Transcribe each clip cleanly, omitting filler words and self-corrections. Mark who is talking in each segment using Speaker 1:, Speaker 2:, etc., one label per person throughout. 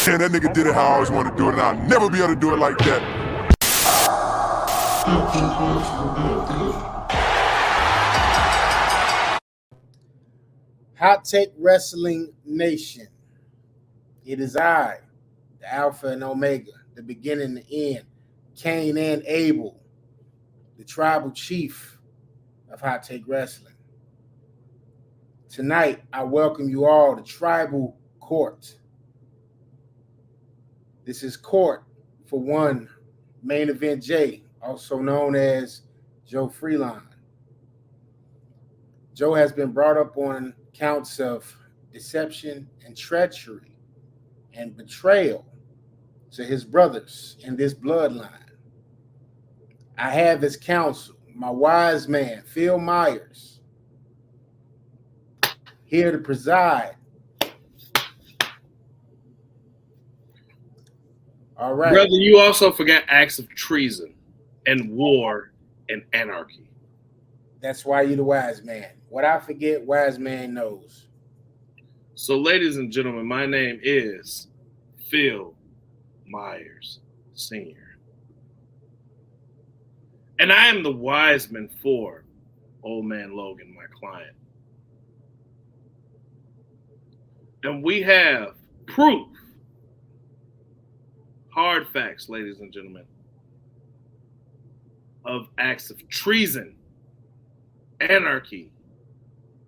Speaker 1: saying? That nigga did it how I always wanted to do it, and I'll never be able to do it like that.
Speaker 2: Hot Take Wrestling Nation. It is I, the Alpha and Omega, the beginning and the end, Cain and Abel, the tribal chief of Hot Take Wrestling. Tonight, I welcome you all to Tribal Court. This is court for one Main Event J, also known as Joe Freelon. Joe has been brought up on counts of deception and treachery and betrayal to his brothers in this bloodline. I have as counsel my wise man, Phil Myers, here to preside. All right.
Speaker 3: Brother, you also forgot acts of treason and war and anarchy.
Speaker 2: That's why you're the wise man. What I forget, wise man knows.
Speaker 3: So, ladies and gentlemen, my name is Phil Myers Sr. And I am the wise man for Old Man Logan, my client. And we have proof, hard facts, ladies and gentlemen, of acts of treason, anarchy,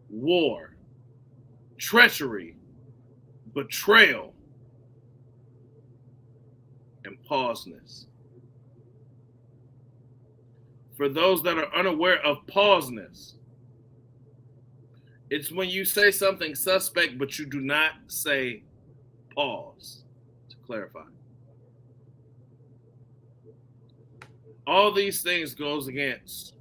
Speaker 3: war, treachery, betrayal, and pauseness. For those that are unaware of pauseness, it's when you say something suspect, but you do not say pause, to clarify. All these things goes against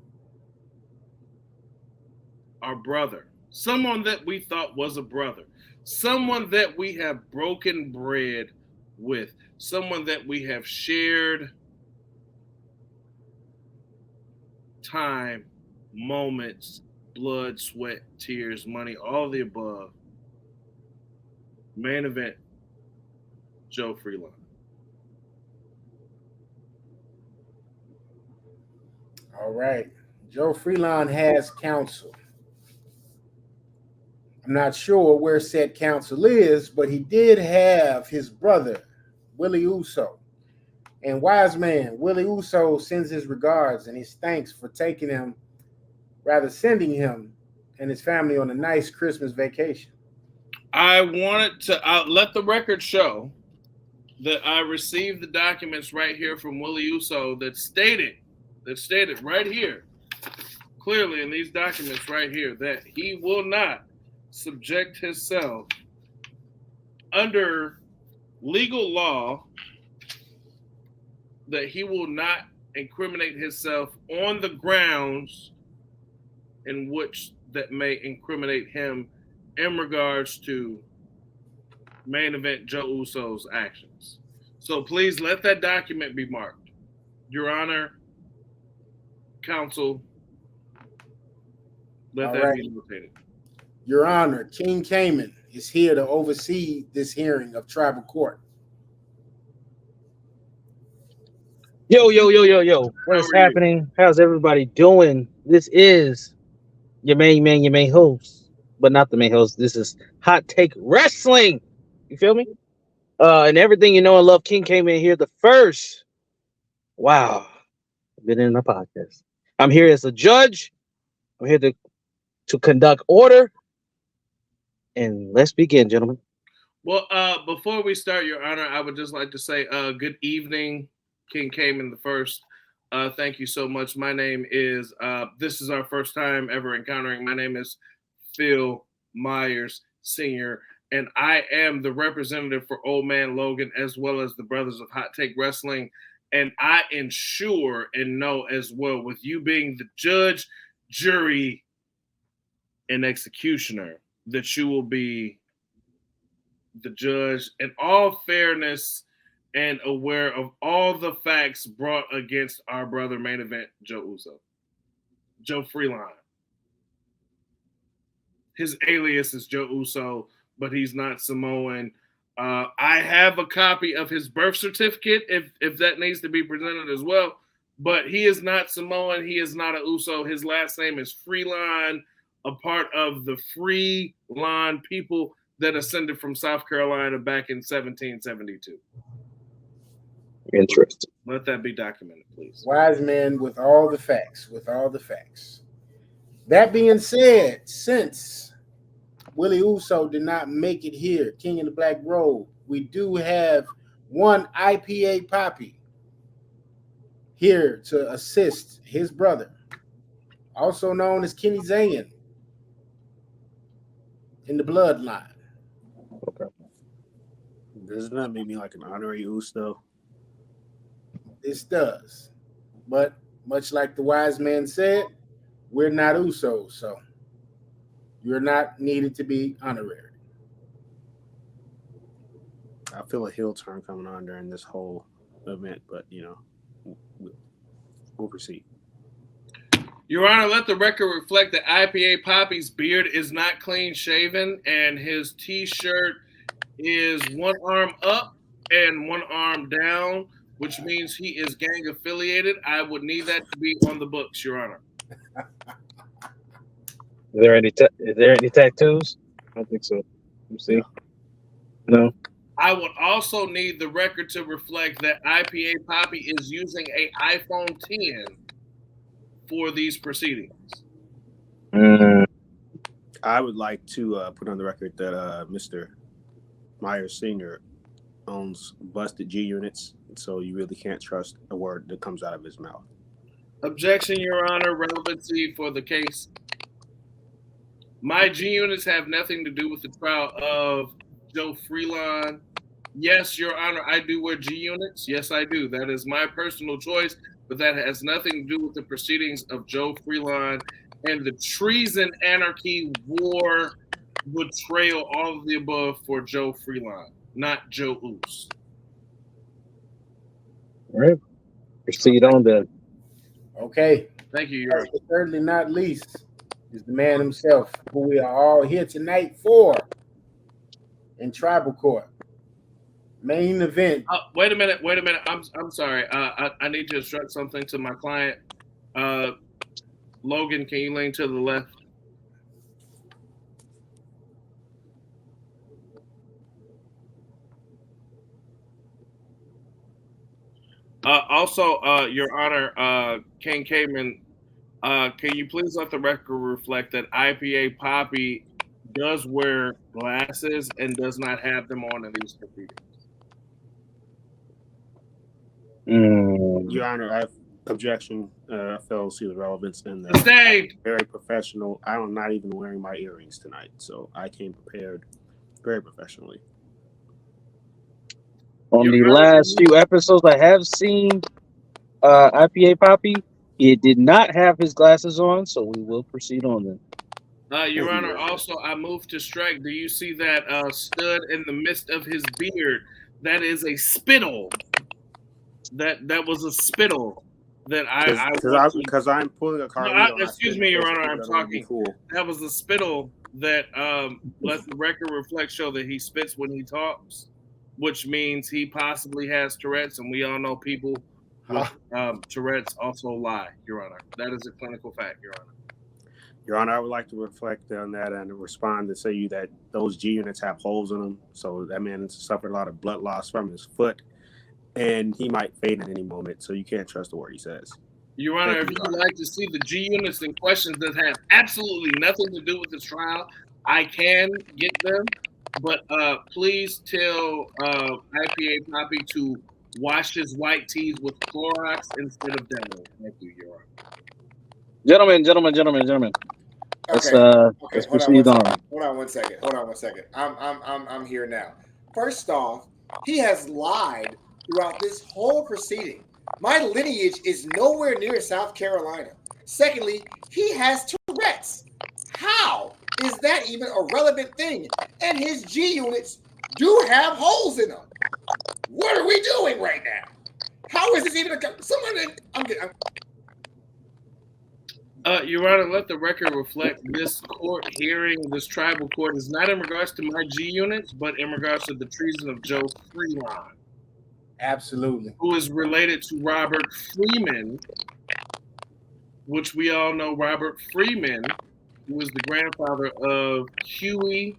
Speaker 3: our brother, someone that we thought was a brother, someone that we have broken bread with, someone that we have shared time, moments, blood, sweat, tears, money, all the above. Main event, Joe Freelon.
Speaker 2: All right. Joe Freelon has counsel. I'm not sure where said counsel is, but he did have his brother, Willie Uso. And wise man, Willie Uso sends his regards and his thanks for sending him and his family on a nice Christmas vacation.
Speaker 3: I wanted to let the record show that I received the documents right here from Willie Uso that stated right here, clearly in these documents right here, that he will not subject himself under legal law, that he will not incriminate himself on the grounds in which that may incriminate him in regards to main event Joe Uso's actions. So please let that document be marked. Your Honor, counsel, let that be notated.
Speaker 2: Your Honor, King Cayman is here to oversee this hearing of tribal court.
Speaker 4: Yo. What is happening? How's everybody doing? This is your main man, your main host, but not the main host. This is Hot Take Wrestling. You feel me? And everything you know and love, King came in here the first. Wow. Been in a podcast. I'm here as a judge. I'm here to conduct order. And let's begin, gentlemen.
Speaker 3: Well, before we start, Your Honor, I would just like to say good evening, King Cayman the First. Thank you so much. My name is, this is our first time ever encountering. My name is Phil Myers Sr., and I am the representative for Old Man Logan as well as the Brothers of Hot Take Wrestling. And I ensure and know as well, with you being the judge, jury, and executioner, that you will be the judge in all fairness and aware of all the facts brought against our brother main event, Joe Uso. Joe Freelon. His alias is Joe Uso, but he's not Samoan. I have a copy of his birth certificate if that needs to be presented as well. But he is not Samoan. He is not a Uso. His last name is Freeline, a part of the Freeline people that ascended from South Carolina back in 1772.
Speaker 4: Interesting.
Speaker 3: Let that be documented, please.
Speaker 2: Wise man with all the facts, That being said, since Willie Uso did not make it here, King of the Black Road, we do have one IPA Poppy here to assist his brother, also known as Kenny Zayn, in the bloodline.
Speaker 4: Okay.
Speaker 5: Doesn't that make me like an honorary Uso?
Speaker 2: This does. But much like the wise man said, we're not Usos, so you're not needed to be honorary.
Speaker 5: I feel a heel turn coming on during this whole event, but we'll proceed.
Speaker 3: Your Honor, let the record reflect that IPA Poppy's beard is not clean shaven, and his T-shirt is one arm up and one arm down, which means he is gang affiliated. I would need that to be on the books, Your Honor.
Speaker 4: Is there any tattoos? I don't think so. Let me see. No.
Speaker 3: I would also need the record to reflect that IPA Poppy is using a iPhone 10 for these proceedings.
Speaker 5: I would like to put on the record that Mr. Myers Sr. owns busted G units, so you really can't trust a word that comes out of his mouth.
Speaker 3: Objection, Your Honor. Relevancy for the case. My G units have nothing to do with the trial of Joe Freeline. Yes, Your Honor, I do wear G units. Yes, I do. That is my personal choice, but that has nothing to do with the proceedings of Joe Freeline and the treason, anarchy, war, betrayal, all of the above for Joe Freeline, not Joe Oos.
Speaker 4: All right. Proceed on then.
Speaker 2: Okay.
Speaker 3: Thank you, Your Honor.
Speaker 2: Last but certainly not least is the man himself, who we are all here tonight for in tribal court. Main event.
Speaker 3: Wait a minute. I'm sorry. I need to instruct something to my client. Logan, can you lean to the left? Also, Your Honor, King Cayman, can you please let the record reflect that IPA Poppy does wear glasses and does not have them on in these proceedings?
Speaker 5: Your Honor, I have objection. I fail to see the relevance in that.
Speaker 3: Sustained.
Speaker 5: Very professional. I'm not even wearing my earrings tonight, so I came prepared very professionally.
Speaker 4: On the last few episodes I have seen IPA Poppy, he did not have his glasses on, so we will proceed on then.
Speaker 3: Your Honor, also, I moved to strike. Do you see that stud in the midst of his beard? That is a spittle. That was a spittle that
Speaker 5: because I'm pulling a card.
Speaker 3: No, excuse me, Your Honor, I'm talking. Cool. That was the spittle that let the record reflect show that he spits when he talks, which means he possibly has Tourette's, and we all know people with Tourette's also lie, Your Honor. That is a clinical fact, Your Honor.
Speaker 5: Your Honor, I would like to reflect on that and respond to say that those G units have holes in them, so that man has suffered a lot of blood loss from his foot, and he might fade at any moment, so you can't trust the word he says.
Speaker 3: Your Honor, if you'd like to see the G units in questions that have absolutely nothing to do with this trial, I can get them, but please tell IPA Poppy to wash his white teeth with Clorox instead of Demo. Thank you, Your Honor.
Speaker 4: Gentlemen. Let's proceed on.
Speaker 6: Hold on one second. I'm here now. First off, he has lied throughout this whole proceeding. My lineage is nowhere near South Carolina. Secondly, he has Tourette's. How is that even a relevant thing? And his G units do have holes in them. What are we doing right now? How is this even
Speaker 3: Your Honor, let the record reflect this court hearing, this tribal court is not in regards to my G units, but in regards to the treason of Joe Freeland,
Speaker 2: Absolutely.
Speaker 3: who is related to Robert Freeman, which we all know Robert Freeman, who was the grandfather of Huey,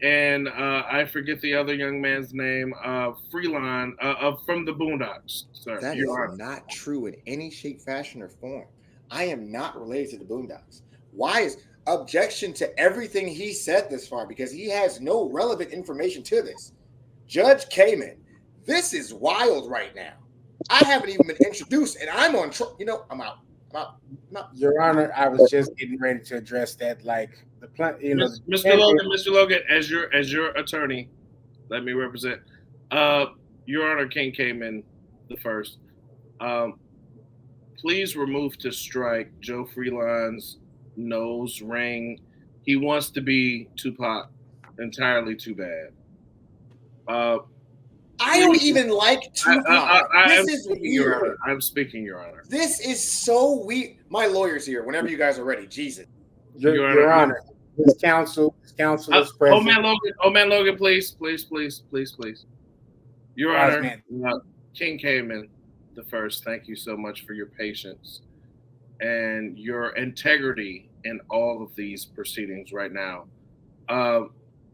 Speaker 3: and I forget the other young man's name, Freeland, from the Boondocks, sir.
Speaker 6: That is
Speaker 3: Your Honor.
Speaker 6: not true in any shape, fashion, or form. I am not related to the Boondocks. Why is objection to everything he said this far? Because he has no relevant information to this. Judge Kamen, this is wild right now. I haven't even been introduced, and I'm on. I'm out.
Speaker 2: Your Honor, I was just getting ready to address that. Like the plan,
Speaker 3: Mr. Logan, as your attorney, let me represent. Your Honor, King came in the first. Please remove to strike Joe Freeland's nose ring. He wants to be Tupac. Entirely too bad.
Speaker 6: I don't even like Tupac. This is weird.
Speaker 3: I'm speaking, Your Honor.
Speaker 6: This is so weird. My lawyer's here. Whenever you guys are ready, Jesus.
Speaker 2: Your Honor. His counsel is present.
Speaker 3: Oh man, Logan, please. Your Honor, King Cayman the first. Thank you so much for your patience and your integrity in all of these proceedings right now.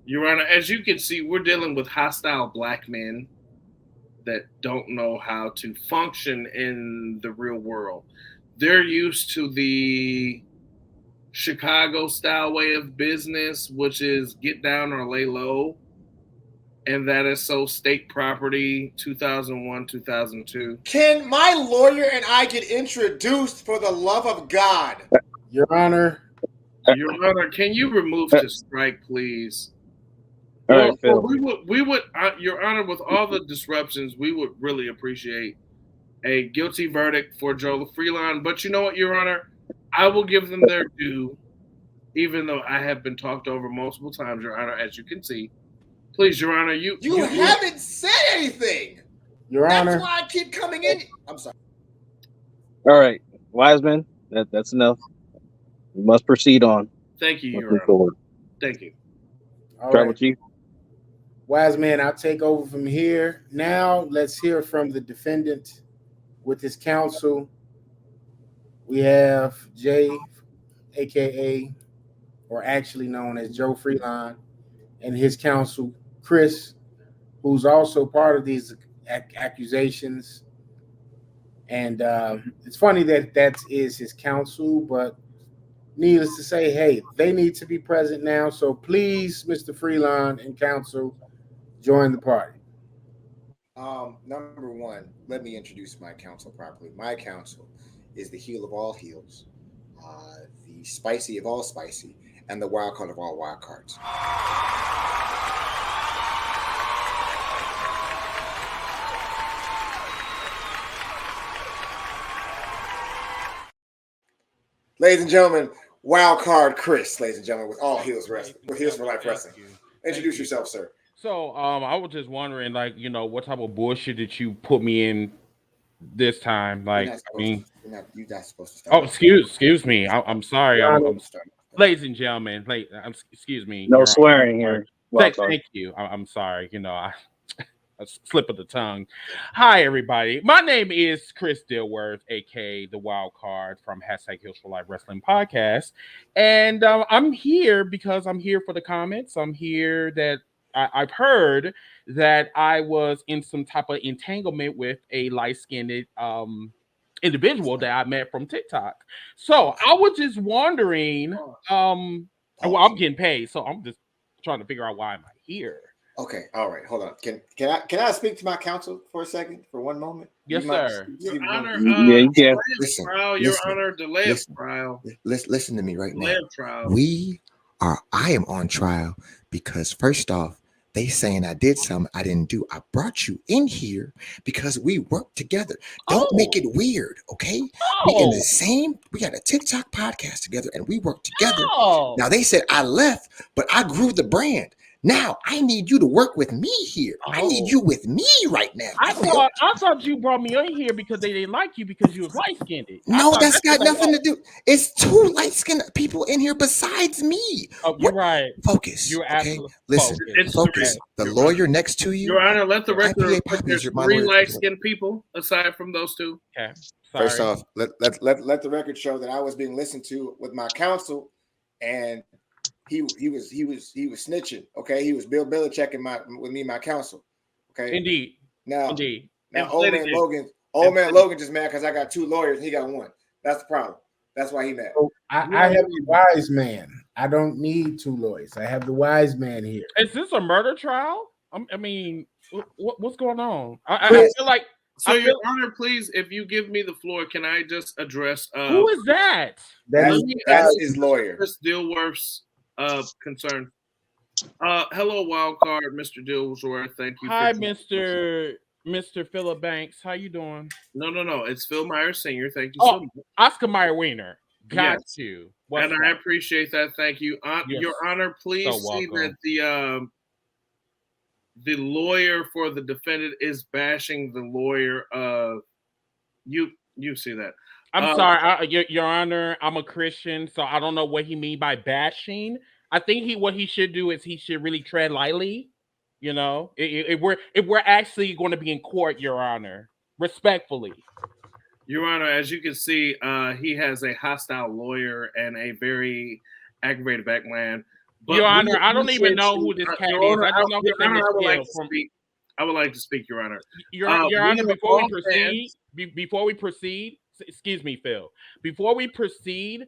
Speaker 3: Your Honor, as you can see, we're dealing with hostile black men that don't know how to function in the real world. They're used to the Chicago style way of business, which is get down or lay low. And that is so state property 2001, 2002.
Speaker 6: Can my lawyer and I get introduced for the love of God?
Speaker 2: Your Honor.
Speaker 3: Your Honor, can you remove to strike, please?
Speaker 4: All right, Phil.
Speaker 3: We would, Your Honor, with all the disruptions, we would really appreciate a guilty verdict for Joe Freeland. But you know what, Your Honor? I will give them their due, even though I have been talked over multiple times, Your Honor, as you can see. Please, Your Honor, you
Speaker 6: haven't said anything.
Speaker 2: Your Honor.
Speaker 6: That's why I keep coming in. I'm sorry.
Speaker 2: All
Speaker 4: right, Wiseman, that's enough. We must proceed on.
Speaker 3: Thank you, Your Honor. Thank you.
Speaker 2: All
Speaker 4: Tribal
Speaker 2: right.
Speaker 4: Chief.
Speaker 2: Wiseman, I'll take over from here. Now let's hear from the defendant with his counsel. We have Jay, aka, or actually known as Joe Freeland, and his counsel, Chris, who's also part of these accusations. And it's funny that is his counsel, but needless to say, hey, they need to be present now. So please, Mr. Freeland and counsel, join the party.
Speaker 6: Number one, let me introduce my counsel properly. My counsel is the heel of all heels, the spicy of all spicy, and the wild card of all wild cards. Ladies and gentlemen, wild card Chris, ladies and gentlemen, with all heels wrestling, with Heels for Life Wrestling. Introduce yourself, sir.
Speaker 7: So, I was just wondering, like, what type of bullshit did you put me in this time? Like,
Speaker 6: you're not supposed to start.
Speaker 7: Oh, excuse me. I'm sorry. I'm ladies and gentlemen, excuse me.
Speaker 4: No swearing here.
Speaker 7: Thank you. I'm sorry. A slip of the tongue. Hi, everybody. My name is Chris Dilworth, aka the Wild Card from #Heels for Life Wrestling Podcast, and I'm here because I'm here for the comments. I'm here that I've heard that I was in some type of entanglement with a light-skinned individual that I met from TikTok. So I was just wondering. Well, I'm getting paid, so I'm just trying to figure out why am I here.
Speaker 6: Okay, all right, hold on. Can I speak to my counsel for a second, for one moment?
Speaker 7: Yes, sir.
Speaker 3: Your Honor,
Speaker 4: you can.
Speaker 3: Your Honor, delay of trial.
Speaker 6: Listen to me right now.
Speaker 3: Trial.
Speaker 6: I am on trial because first off, they saying I did something I didn't do. I brought you in here because we work together. Don't make it weird, okay? We got a TikTok podcast together and we work together. Now they said I left, but I grew the brand. Now I need you to work with me here. I need you with me right now.
Speaker 7: I thought you brought me in here because they didn't like you because you was light skinned.
Speaker 6: No, that's got nothing to do. It's 2 light skinned people in here besides me.
Speaker 7: Oh, you're right.
Speaker 6: Focus.
Speaker 7: You're
Speaker 6: okay?
Speaker 7: absolutely
Speaker 6: Listen. Focus. The lawyer next to you.
Speaker 3: Your Honor, let the record
Speaker 6: IPA
Speaker 3: reflect
Speaker 6: Poppy is
Speaker 3: there's
Speaker 6: my
Speaker 3: 3
Speaker 6: lawyer.
Speaker 3: light-skinned people aside from those 2.
Speaker 7: Okay. Sorry.
Speaker 6: First off, let the record show that I was being listened to with my counsel, and he was snitching. Okay, he was Bill Belichicking with me, my counsel. Okay,
Speaker 7: Indeed.
Speaker 6: Now
Speaker 3: And
Speaker 6: old man Logan just mad because I got 2 lawyers and he got 1. That's the problem. That's why he mad.
Speaker 2: So I have the wise man. I don't need 2 lawyers. I have the wise man here.
Speaker 7: Is this a murder trial? I mean, what's going on? I feel like.
Speaker 3: So, Your Honor, please, if you give me the floor, can I just address?
Speaker 7: Who is that?
Speaker 6: That's his lawyer.
Speaker 3: Chris Dilworth's concern. Hello, Wildcard, Mr. Dilworth. Thank you.
Speaker 7: Hi, Mr. Philip Banks. How you doing?
Speaker 3: No. It's Phil Myers Sr. Thank you so much.
Speaker 7: Oscar Meyer Wiener. Got you.
Speaker 3: And I appreciate that. Thank you. Your Honor, please see that the lawyer for the defendant is bashing the lawyer. You see that?
Speaker 7: I'm sorry, Your Honor. I'm a Christian, so I don't know what he mean by bashing. I think what he should do is he should really tread lightly. You know, if we're actually going to be in court, Your Honor, respectfully.
Speaker 3: Your Honor, as you can see, he has a hostile lawyer and a very aggravated back man. But
Speaker 7: Your Honor, I don't even know who this cat is. I don't know his name is
Speaker 3: I would like to speak, Your Honor.
Speaker 7: Your Honor, before we proceed, excuse me, Phil. Before we proceed,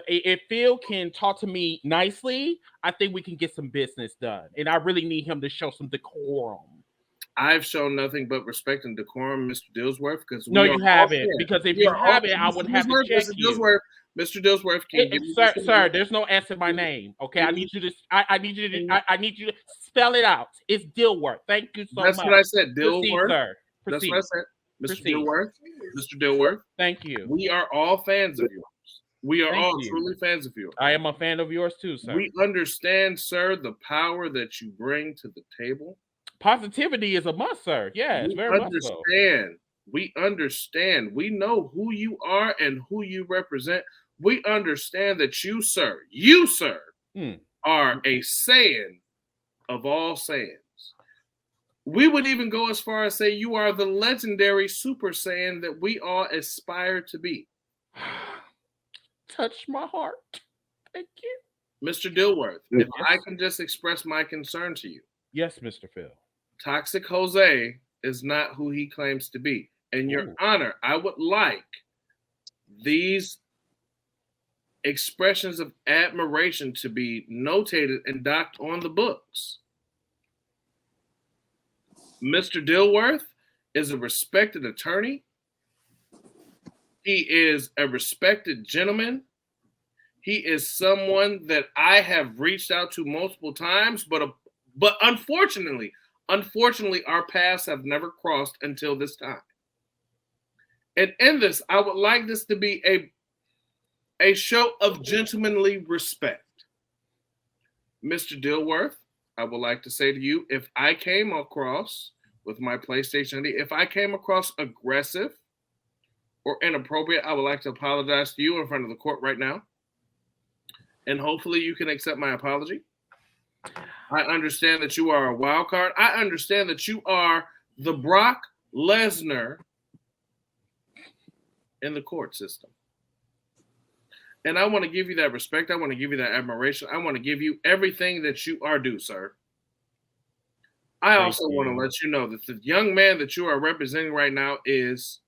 Speaker 7: if Phil can talk to me nicely, I think we can get some business done. And I really need him to show some decorum.
Speaker 3: I've shown nothing but respect and decorum, Mr. Dilworth. Because
Speaker 7: no, you haven't. Because if you haven't, I would have to check you.
Speaker 3: Mr. Dilworth,
Speaker 7: sir, there's no S in my name. Okay, I need you to spell it out. It's Dilworth. Thank you so much.
Speaker 3: That's what I said, Dilworth.
Speaker 7: Sir.
Speaker 3: That's what I said, Mr. Dilworth. Mr. Dilworth.
Speaker 7: Thank you.
Speaker 3: We are all fans of yours. We are all truly fans of yours.
Speaker 7: I am a fan of yours too, sir.
Speaker 3: We understand, sir, the power that you bring to the table.
Speaker 7: Positivity is a must, sir. Yeah, it's very much so.
Speaker 3: We understand. We know who you are and who you represent. We understand that you, sir, are a Saiyan of all Saiyans. We would even go as far as say you are the legendary Super Saiyan that we all aspire to be.
Speaker 7: Touch my heart. Thank you.
Speaker 3: Mr. Dilworth, if I can just express my concern to you.
Speaker 7: Yes, Mr. Phil.
Speaker 3: Toxic Jose is not who he claims to be. And Your Honor, I would like these expressions of admiration to be notated and docked on the books. Mr. Dilworth is a respected attorney. He is a respected gentleman. He is someone that I have reached out to multiple times, but unfortunately, our paths have never crossed until this time. And in this, I would like this to be a show of gentlemanly respect. Mr. Dilworth, I would like to say to you, if I came across with my PlayStation ID, if I came across aggressive or inappropriate, I would like to apologize to you in front of the court right now. And hopefully you can accept my apology. I understand that you are a wild card. I understand that you are the Brock Lesnar in the court system. And I want to give you that respect. I want to give you that admiration. I want to give you everything that you are due, sir. I also want to let you know that the young man that you are representing right now is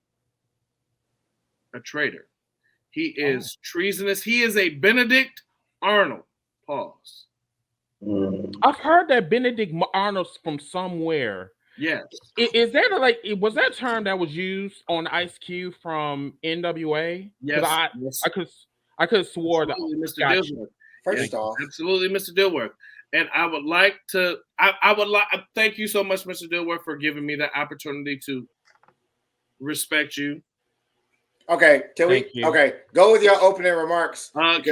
Speaker 3: a traitor. He is treasonous. He is a Benedict Arnold. Pause.
Speaker 7: I've heard that Benedict Arnold's from somewhere.
Speaker 3: Yes.
Speaker 7: Is that was that term that was used on Ice Cube from NWA?
Speaker 3: Yes.
Speaker 7: I could have swore that.
Speaker 3: Mr. Dilworth.
Speaker 6: First off,
Speaker 3: absolutely, Mr. Dilworth. And I would like to. Thank you so much, Mr. Dilworth, for giving me that opportunity to respect you.
Speaker 6: Okay, can
Speaker 7: Thank
Speaker 6: we?
Speaker 7: you.
Speaker 6: Okay, go with your opening remarks.
Speaker 3: Can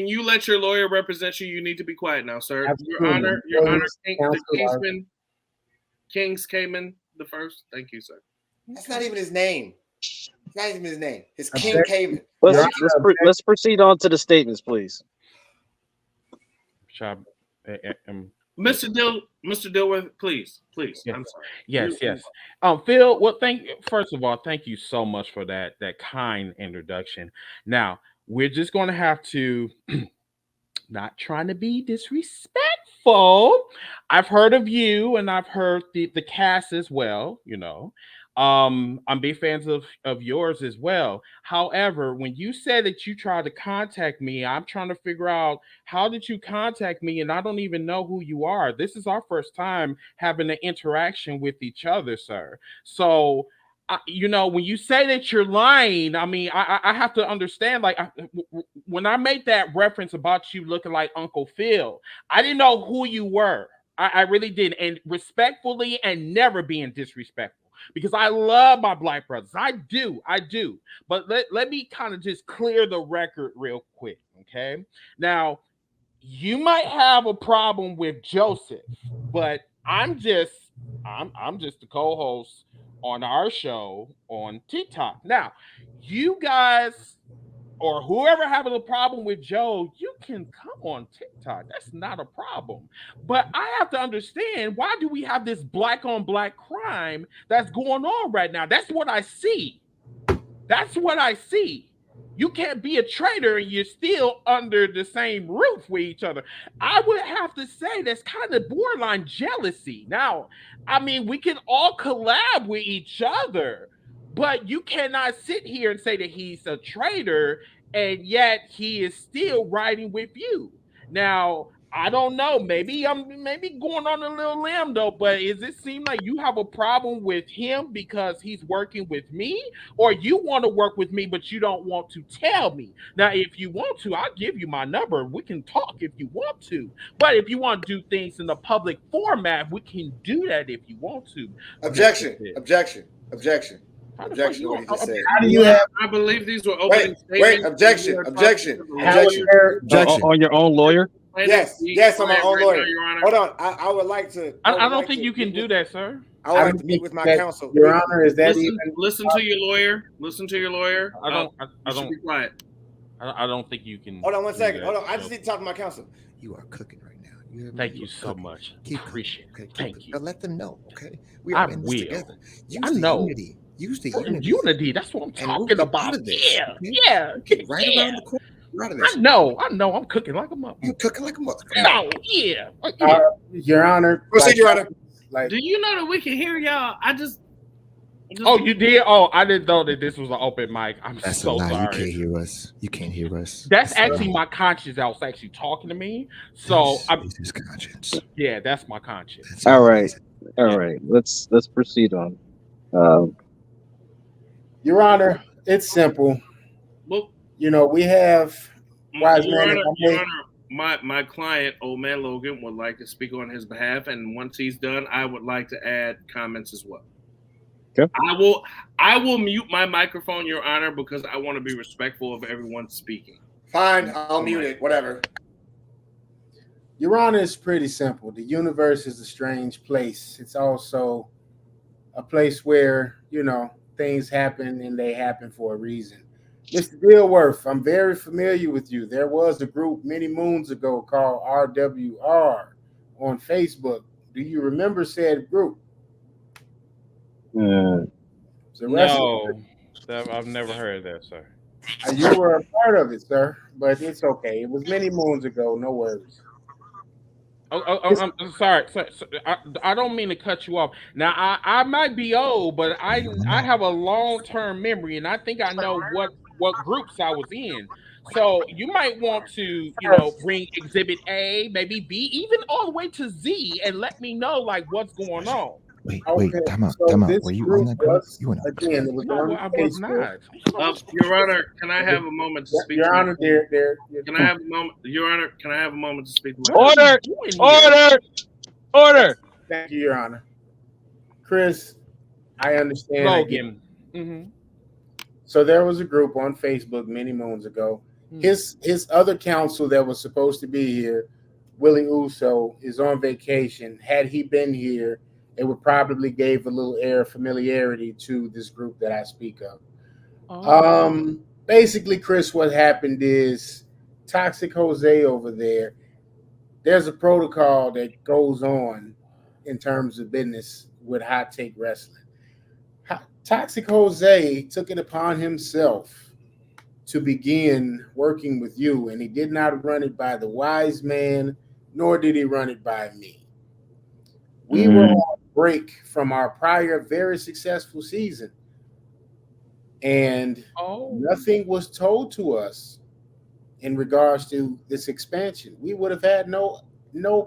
Speaker 3: you let your lawyer represent you? You need to be quiet now, sir.
Speaker 2: Absolutely.
Speaker 3: Your Honor,
Speaker 2: Counsel,
Speaker 3: Kings came in the first. Thank you, sir.
Speaker 6: That's not even his name. It's not even his name. It's King
Speaker 2: Objection.
Speaker 6: Cayman.
Speaker 4: Let's proceed on to the statements, please.
Speaker 3: Mr. Dilworth, please.
Speaker 7: Yes.
Speaker 3: I'm sorry.
Speaker 7: Yes. Phil, well, first of all, thank you so much for that kind introduction. Now, we're just going to have to, not trying to be disrespectful. I've heard of you and I've heard the cast as well, you know. I'm big fans of yours as well. However, when you said that you tried to contact me, I'm trying to figure out how did you contact me, and I don't even know who you are. This is our first time having an interaction with each other, sir. So, you know, when you say that you're lying, I mean, I have to understand. Like, when I made that reference about you looking like Uncle Phil, I didn't know who you were. I really didn't, and respectfully, and never being disrespectful. Because I love my black brothers. I do. But let me kind of just clear the record real quick, okay? Now, you might have a problem with Joseph, but I'm just the co-host on our show on TikTok. Now, you guys or whoever having a problem with Joe, you can come on TikTok. That's not a problem. But I have to understand, why do we have this black on black crime that's going on right now? That's what I see. You can't be a traitor and you're still under the same roof with each other. I would have to say that's kind of borderline jealousy. Now, I mean, we can all collab with each other, but you cannot sit here and say that he's a traitor and yet he is still riding with you. Now, I don't know. Maybe I'm going on a little limb though, but does it seem like you have a problem with him because he's working with me, or you want to work with me but you don't want to tell me? Now, if you want to, I'll give you my number. We can talk if you want to. But if you want to do things in the public format, we can do that if you want to.
Speaker 6: Objection.
Speaker 3: How do you have? I believe these were opening statements.
Speaker 6: Wait, objection.
Speaker 4: On your own lawyer?
Speaker 6: Yes, I'm my own lawyer. Your Honor. Hold on, I would like to.
Speaker 7: I don't think you can do that, sir.
Speaker 6: I would like to meet with my counsel.
Speaker 2: Your Honor, is that
Speaker 3: listen to your lawyer? Listen to your lawyer.
Speaker 7: I don't
Speaker 3: be quiet.
Speaker 7: I don't think you can.
Speaker 6: Hold on 1 second. Hold on. I just need to talk to my counsel.
Speaker 8: You are cooking right now.
Speaker 7: Thank you so much. Appreciate it. Thank you.
Speaker 8: Let them know, okay? We are in this together.
Speaker 7: I know.
Speaker 8: Use the
Speaker 7: unity. That's what I'm talking about. Yeah.
Speaker 8: Get right around the corner.
Speaker 7: I know. I'm cooking like a mother.
Speaker 8: You're cooking like a mother.
Speaker 7: No, yeah.
Speaker 2: Your Honor.
Speaker 6: Proceed, Your Honor.
Speaker 3: Do you know that we can hear y'all?
Speaker 7: Oh, you did? Oh, I didn't know that this was an open mic.
Speaker 8: That's
Speaker 7: so
Speaker 8: a lie.
Speaker 7: sorry.
Speaker 8: You can't hear us.
Speaker 7: That's actually my conscience that was actually talking to me. So
Speaker 8: this is conscience.
Speaker 7: Yeah, that's my conscience.
Speaker 4: All right. Let's proceed on.
Speaker 2: Your Honor, it's simple.
Speaker 3: Well,
Speaker 2: you know, we have wise man.
Speaker 3: Your Honor, my client, Old Man Logan, would like to speak on his behalf, and once he's done, I would like to add comments as well.
Speaker 4: Okay.
Speaker 3: I will mute my microphone, Your Honor, because I want to be respectful of everyone speaking.
Speaker 6: Fine, I'll mute it. Whatever.
Speaker 2: Your Honor, it's pretty simple. The universe is a strange place. It's also a place where, you know, things happen and they happen for a reason. Mr. Dilworth, I'm very familiar with you. There was a group many moons ago called RWR on Facebook. Do you remember said group?
Speaker 7: No, I've never heard of that, sir.
Speaker 2: You were a part of it, sir, but it's okay. It was many moons ago. No worries.
Speaker 7: I'm sorry. I don't mean to cut you off. Now, I might be old, but I have a long-term memory, and I think I know what groups I was in. So you might want to, you know, bring Exhibit A, maybe B, even all the way to Z, and let me know like what's going on.
Speaker 8: Wait, time out. Were you on that group? You were not.
Speaker 3: No, I was not. Your Honor, can I have a moment to speak?
Speaker 2: Your Honor,
Speaker 3: can I have a moment? Your Honor, can I have a moment to speak?
Speaker 4: Order.
Speaker 2: Thank you, Your Honor. Chris, I understand.
Speaker 7: Logan.
Speaker 2: So there was a group on Facebook many moons ago. His other counsel that was supposed to be here, Willie Uso, is on vacation. Had he been here, it would probably gave a little air of familiarity to this group that I speak of. Basically, Chris, what happened is Toxic Jose over there, there's a protocol that goes on in terms of business with Hot Take Wrestling. Toxic Jose took it upon himself to begin working with you, and he did not run it by the wise man, nor did he run it by me. We were on break from our prior very successful season, and nothing was told to us in regards to this expansion. We would have had no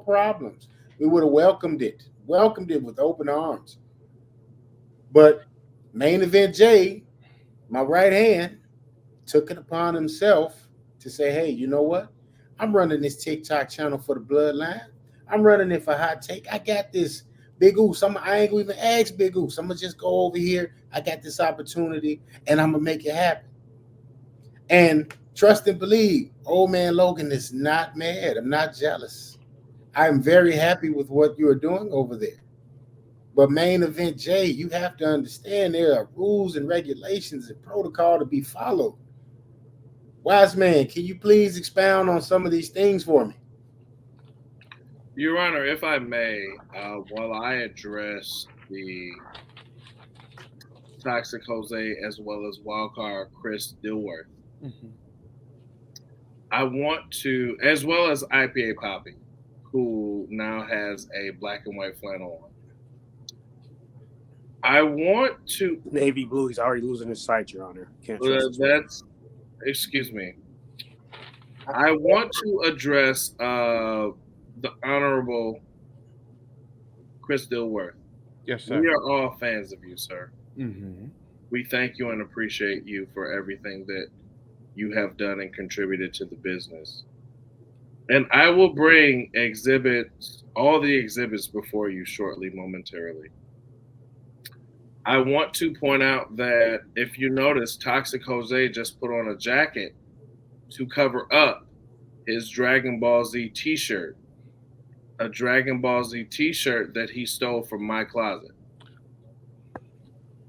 Speaker 2: problems. We would have welcomed it with open arms. But Main Event Jay, my right hand, took it upon himself to say, hey, you know what? I'm running this TikTok channel for the Bloodline. I'm running it for Hot Take. I got this, Big Oos. I ain't gonna even ask Big Oos. I'm gonna just go over here. I got this opportunity, and I'm gonna make it happen. And trust and believe, old man Logan is not mad. I'm not jealous. I'm very happy with what you are doing over there. But Main Event Jay, you have to understand there are rules and regulations and protocol to be followed. Wise man, can you please expound on some of these things for me?
Speaker 3: Your Honor, if I may, while I address the Toxic Jose as well as wildcard Chris Dilworth, I want to, as well as IPA Poppy, who now has a black and white flannel on. I want to
Speaker 5: navy blue. He's already losing his sight, Your Honor. Can't trust
Speaker 3: excuse me. I want to address the Honorable Chris Dilworth.
Speaker 7: Yes, sir.
Speaker 3: We are all fans of you, sir.
Speaker 7: Mm-hmm.
Speaker 3: We thank you and appreciate you for everything that you have done and contributed to the business. And I will bring all the exhibits before you shortly, momentarily. I want to point out that if you notice, Toxic Jose just put on a jacket to cover up his Dragon Ball Z t-shirt, a Dragon Ball Z t-shirt that he stole from my closet.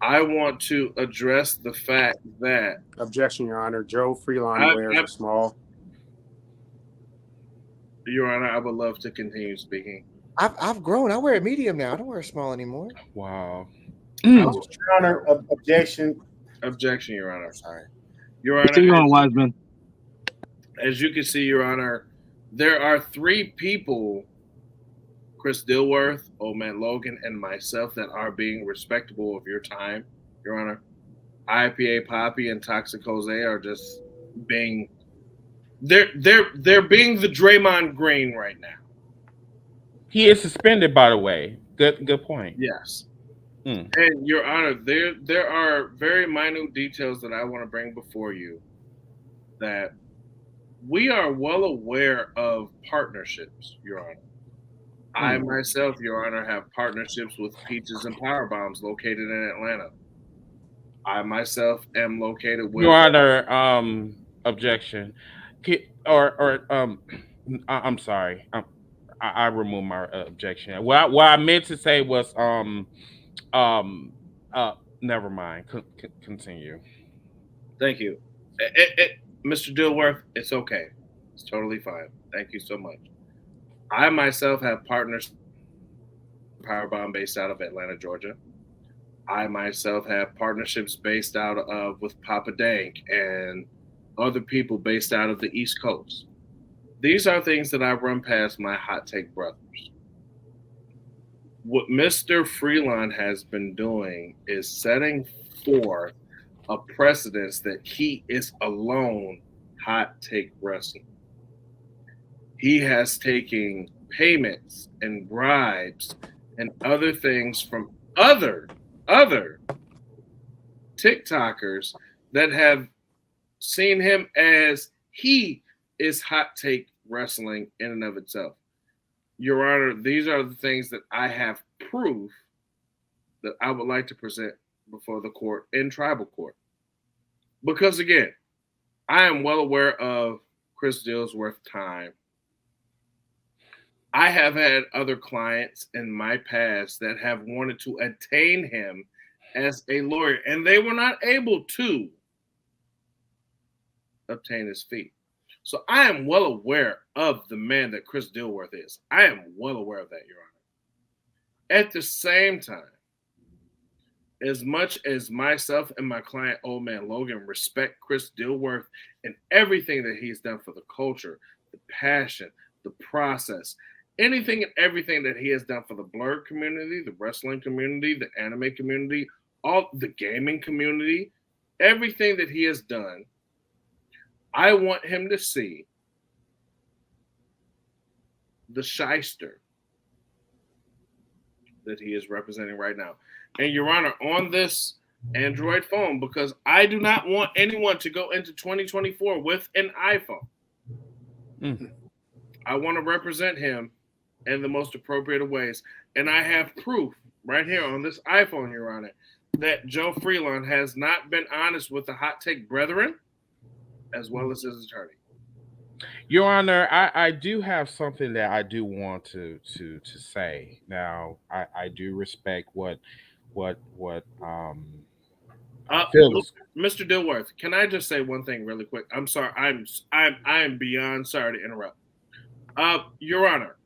Speaker 3: I want to address the fact that...
Speaker 5: Objection, Your Honor. Joe Freelon wears a small...
Speaker 3: Your Honor, I would love to continue speaking.
Speaker 9: I've grown. I wear a medium now. I don't wear a small anymore.
Speaker 7: Wow.
Speaker 2: Your Honor, objection.
Speaker 3: Objection, Your Honor.
Speaker 9: Sorry.
Speaker 3: Your Honor,
Speaker 4: Continue on, Wiseman.
Speaker 3: As you can see, Your Honor, there are 3 people, Chris Dilworth, Old Man Logan, and myself, that are being respectable of your time, Your Honor. IPA Poppy and Toxic Jose are just being... They're being the Draymond Green right now.
Speaker 7: He is suspended, by the way. Good point.
Speaker 3: Yes. And Your Honor, there are very minute details that I want to bring before you that we are well aware of partnerships, Your Honor. I myself, Your Honor, have partnerships with Peaches and Power Bombs located in Atlanta. I myself am located with...
Speaker 7: Your Honor, objection. I'm sorry. I removed my objection. What I meant to say was never mind. Continue.
Speaker 3: Thank you. Mr. Dilworth, it's okay. It's totally fine. Thank you so much. I myself have partners Powerbomb based out of Atlanta, Georgia. I myself have partnerships based out of with Papa Dank and other people based out of the East Coast. These are things that I run past my Hot Take brothers. What Mr. Freelon has been doing is setting forth a precedence that he is alone Hot Take wrestling. He has taken payments and bribes and other things from other TikTokers that have seen him as he is Hot Take wrestling in and of itself. Your Honor, these are the things that I have proof that I would like to present before the court in tribal court. Because again, I am well aware of Chris Dillsworth's time. I have had other clients in my past that have wanted to attain him as a lawyer, and they were not able to obtain his fee. So I am well aware of the man that Chris Dillsworth is. I am well aware of that, Your Honor. At the same time, as much as myself and my client, Old Man Logan, respect Chris Dillsworth and everything that he's done for the culture, the passion, the process, anything and everything that he has done for the blurred community, the wrestling community, the anime community, all the gaming community, everything that he has done, I want him to see the shyster that he is representing right now. And Your Honor, on this Android phone, because I do not want anyone to go into 2024 with an iPhone.
Speaker 7: Mm-hmm.
Speaker 3: I want to represent him in the most appropriate of ways. And I have proof right here on this iPhone, Your Honor, that Joe Freelon has not been honest with the Hot Take Brethren as well as his attorney.
Speaker 7: Your Honor, I do have something that I do want to say. Now, I do respect what
Speaker 3: Mr. Dillsworth, can I just say one thing really quick? I'm sorry. I'm beyond sorry to interrupt. Your Honor,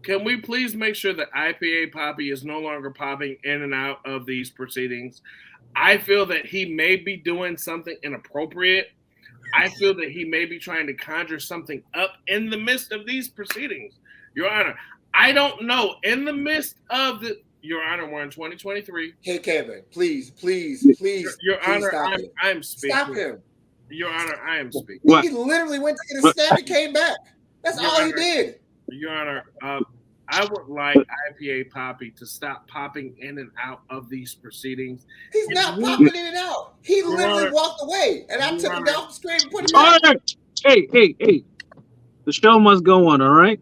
Speaker 3: can we please make sure that IPA Poppy is no longer popping in and out of these proceedings? I feel that he may be doing something inappropriate. I feel that he may be trying to conjure something up in the midst of these proceedings. Your Honor, I don't know. In the midst of the... Your Honor, we're in 2023.
Speaker 6: Hey, Kevin, please.
Speaker 3: Your Honor, I'm speaking.
Speaker 6: Stop him.
Speaker 3: Your Honor, I am speaking.
Speaker 6: What? He literally went to get a stab and came back. That's all he did.
Speaker 3: Your Honor, I would like IPA Poppy to stop popping in and out of these proceedings.
Speaker 6: He's not popping in and out. He literally walked away, and I took him down the screen and put him back.
Speaker 4: Hey. The show must go on, all right?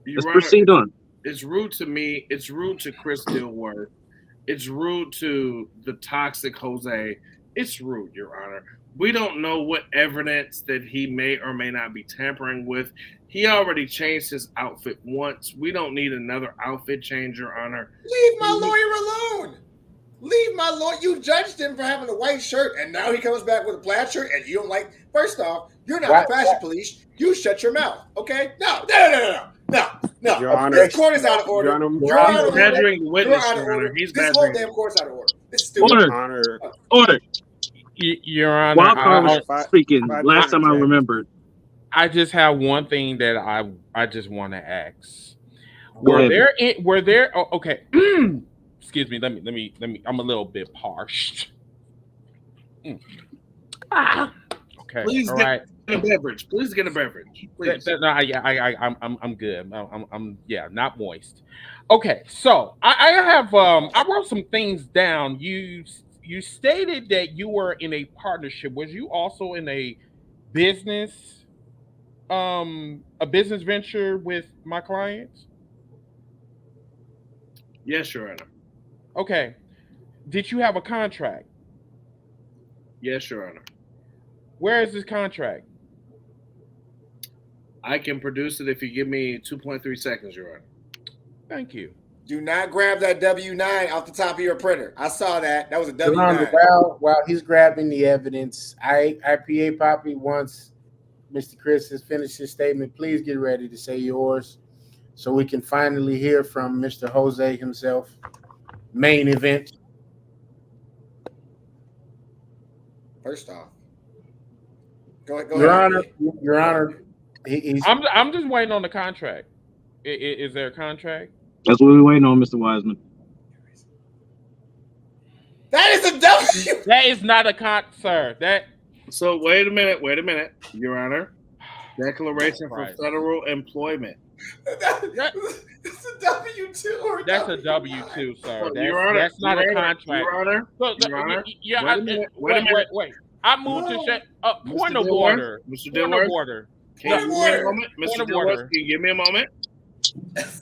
Speaker 4: Let's proceed on.
Speaker 3: It's rude to me. It's rude to Chris Dillsworth. It's rude to the toxic Jose. It's rude, Your Honor. We don't know what evidence that he may or may not be tampering with. He already changed his outfit once. We don't need another outfit change, Your Honor.
Speaker 6: Leave my lawyer alone. Leave my lawyer. You judged him for having a white shirt, and now he comes back with a plaid shirt, and you don't like. First off, you're not the fashion police. You shut your mouth, okay? No.
Speaker 5: Your Honor,
Speaker 6: this court is out of order.
Speaker 3: He's badgering the witness, Your Honor.
Speaker 6: This whole damn court's out of order. This is stupid.
Speaker 4: Order.
Speaker 7: Your Honor,
Speaker 4: was speaking. Last time I remembered.
Speaker 7: I just have one thing that I just want to ask. Were there? Oh, okay. Excuse me. Let me. I'm a little bit parched. Okay.
Speaker 3: Please get a beverage. Please get a beverage. Please.
Speaker 7: I'm good. I'm not moist. Okay. So I have I wrote some things down. You stated that you were in a partnership. Was you also in a business venture with my clients?
Speaker 3: Yes, Your Honor.
Speaker 7: Okay. Did you have a contract?
Speaker 3: Yes, Your Honor.
Speaker 7: Where is this contract?
Speaker 3: I can produce it if you give me 2.3 seconds, Your Honor.
Speaker 7: Thank you.
Speaker 6: Do not grab that W-9 off the top of your printer. I saw that. That was a W-9.
Speaker 2: While he's grabbing the evidence, IPA Poppy, once Mr. Chris has finished his statement, please get ready to say yours so we can finally hear from Mr. Jose himself. Main event.
Speaker 6: First off, go
Speaker 2: Your
Speaker 6: ahead.
Speaker 2: Your Honor,
Speaker 7: I'm just waiting on the contract. Is there a contract?
Speaker 4: That's what we're waiting on, Mr. Wiseman.
Speaker 6: That is a W.
Speaker 7: That is not a sir.
Speaker 3: So wait a minute, Your Honor. Declaration for federal employment.
Speaker 6: That's a W-2 or
Speaker 7: that's a W-2, sir.
Speaker 3: That's
Speaker 7: not a contract.
Speaker 3: Your Honor.
Speaker 7: Wait. I moved to shut up. Point of order.
Speaker 3: Mr. Dillsworth. Can you give me a moment? Mr. Dillsworth, can you give me a moment?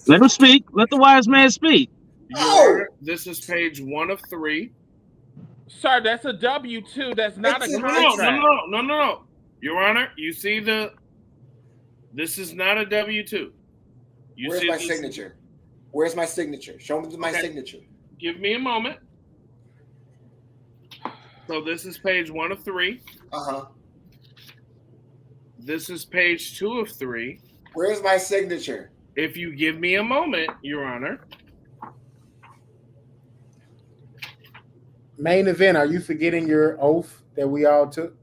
Speaker 4: Let him speak. Let the wise man speak.
Speaker 3: Your Honor, this is page 1 of 3.
Speaker 7: Sir, that's a W-2. That's not a contract.
Speaker 3: No. Your Honor, you see this is not a W-2.
Speaker 6: Where's my signature? Where's my signature? Show me my signature.
Speaker 3: Give me a moment. So this is page 1 of 3. This is page 2 of 3.
Speaker 6: Where's my signature?
Speaker 3: If you give me a moment, Your Honor.
Speaker 2: Main event, are you forgetting your oath that we all took?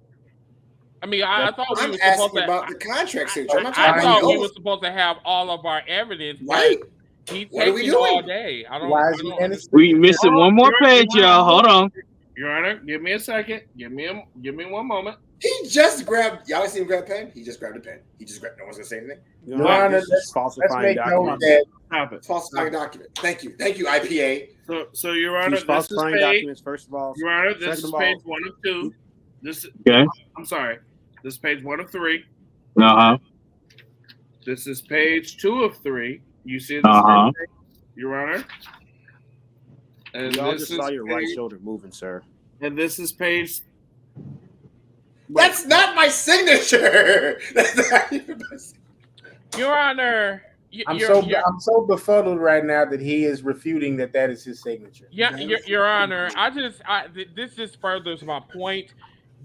Speaker 7: I mean, I thought we were
Speaker 6: asking
Speaker 7: supposed to
Speaker 6: about the contract signature.
Speaker 7: I thought we were supposed to have all of our evidence.
Speaker 6: Right.
Speaker 7: He's
Speaker 6: What are we
Speaker 7: taking
Speaker 6: doing?
Speaker 7: all day.
Speaker 4: We missing one more page, y'all. Hold on.
Speaker 3: Your Honor, give me a second. Give me 1 moment.
Speaker 6: He just grabbed. Y'all see him grab a pen? He just grabbed a pen. He just grabbed. No one's gonna say anything.
Speaker 2: Your Honor, let's
Speaker 5: falsifying documents.
Speaker 6: Falsifying document. Thank you, IPA.
Speaker 3: So Your Honor,
Speaker 5: He's falsifying documents. First of all,
Speaker 3: Your Honor, this is page 1 of 2.
Speaker 4: Okay.
Speaker 3: I'm sorry. This is page 1 of 3. This is page 2 of 3. You see this, Your Honor? And
Speaker 5: y'all
Speaker 3: this
Speaker 5: just saw
Speaker 3: is
Speaker 5: your right shoulder moving, sir.
Speaker 3: And this is page.
Speaker 6: That's not my signature. That's not even my signature.
Speaker 7: Your Honor,
Speaker 2: I'm so befuddled right now that he is refuting that is his signature.
Speaker 7: Yeah, Your Honor, this just furthers my point.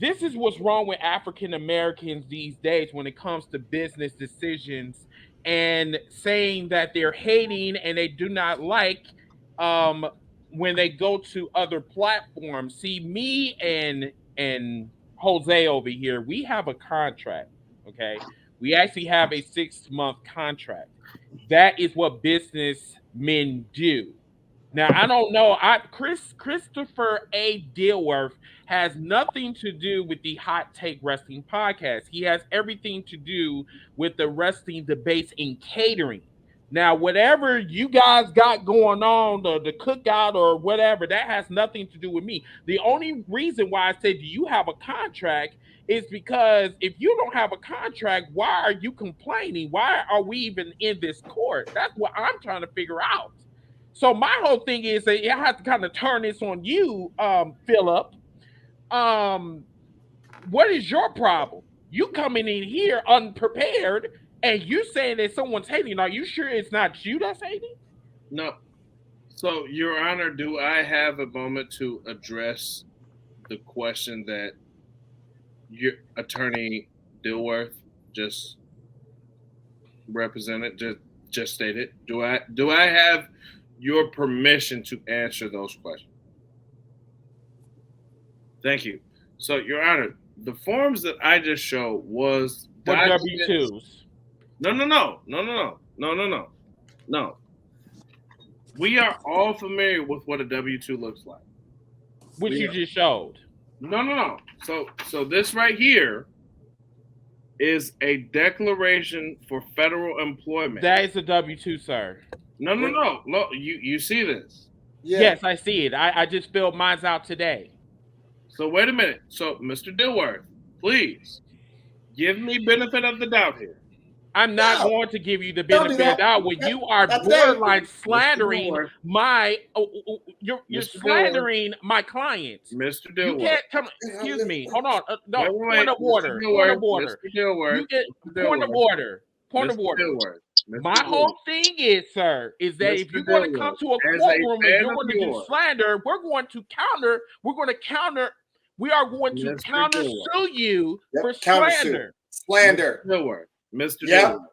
Speaker 7: This is what's wrong with African Americans these days when it comes to business decisions and saying that they're hating and they do not like when they go to other platforms. See, me and Jose over here, we have a contract, okay? We actually have a 6-month contract. That is what businessmen do. Now, I don't know. Christopher A. Dilworth has nothing to do with the Hot Take Wrestling podcast. He has everything to do with the wrestling debates and catering. Now, whatever you guys got going on, the cookout or whatever, that has nothing to do with me. The only reason why I said, do you have a contract, is because if you don't have a contract, why are you complaining? Why are we even in this court? That's what I'm trying to figure out. So my whole thing is that I have to kind of turn this on you, Philip. What is your problem? You coming in here unprepared and you saying that someone's hating. Are you sure it's not you that's hating?
Speaker 3: No. So, Your Honor, do I have a moment to address the question that your attorney Dilworth just represented, just stated? Do I have your permission to answer those questions? Thank you. So, Your Honor, the forms that I just showed was
Speaker 7: W-2s.
Speaker 3: No. We are all familiar with what a W-2 looks like.
Speaker 7: Which you just showed.
Speaker 3: No. So this right here is a declaration for federal employment.
Speaker 7: That is a W-2, sir.
Speaker 3: No. Look, you see this?
Speaker 6: Yeah.
Speaker 7: Yes, I see it. I just filled mine out today.
Speaker 3: So wait a minute. So, Mr. Dilworth, please give me benefit of the doubt here.
Speaker 7: I'm not going to give you the benefit of the doubt when you are borderline slandering you're slandering my clients.
Speaker 3: Mr. Dilworth.
Speaker 7: You can't come. Excuse me. Hold on. No. Point of order. Point of order. You get point of order. Point of order. My whole thing is, sir, is that if you're going to come to a courtroom and you're going to do slander, we're going to counter. We are going to counter sue you for slander.
Speaker 6: Slander.
Speaker 3: Mr. Dilworth.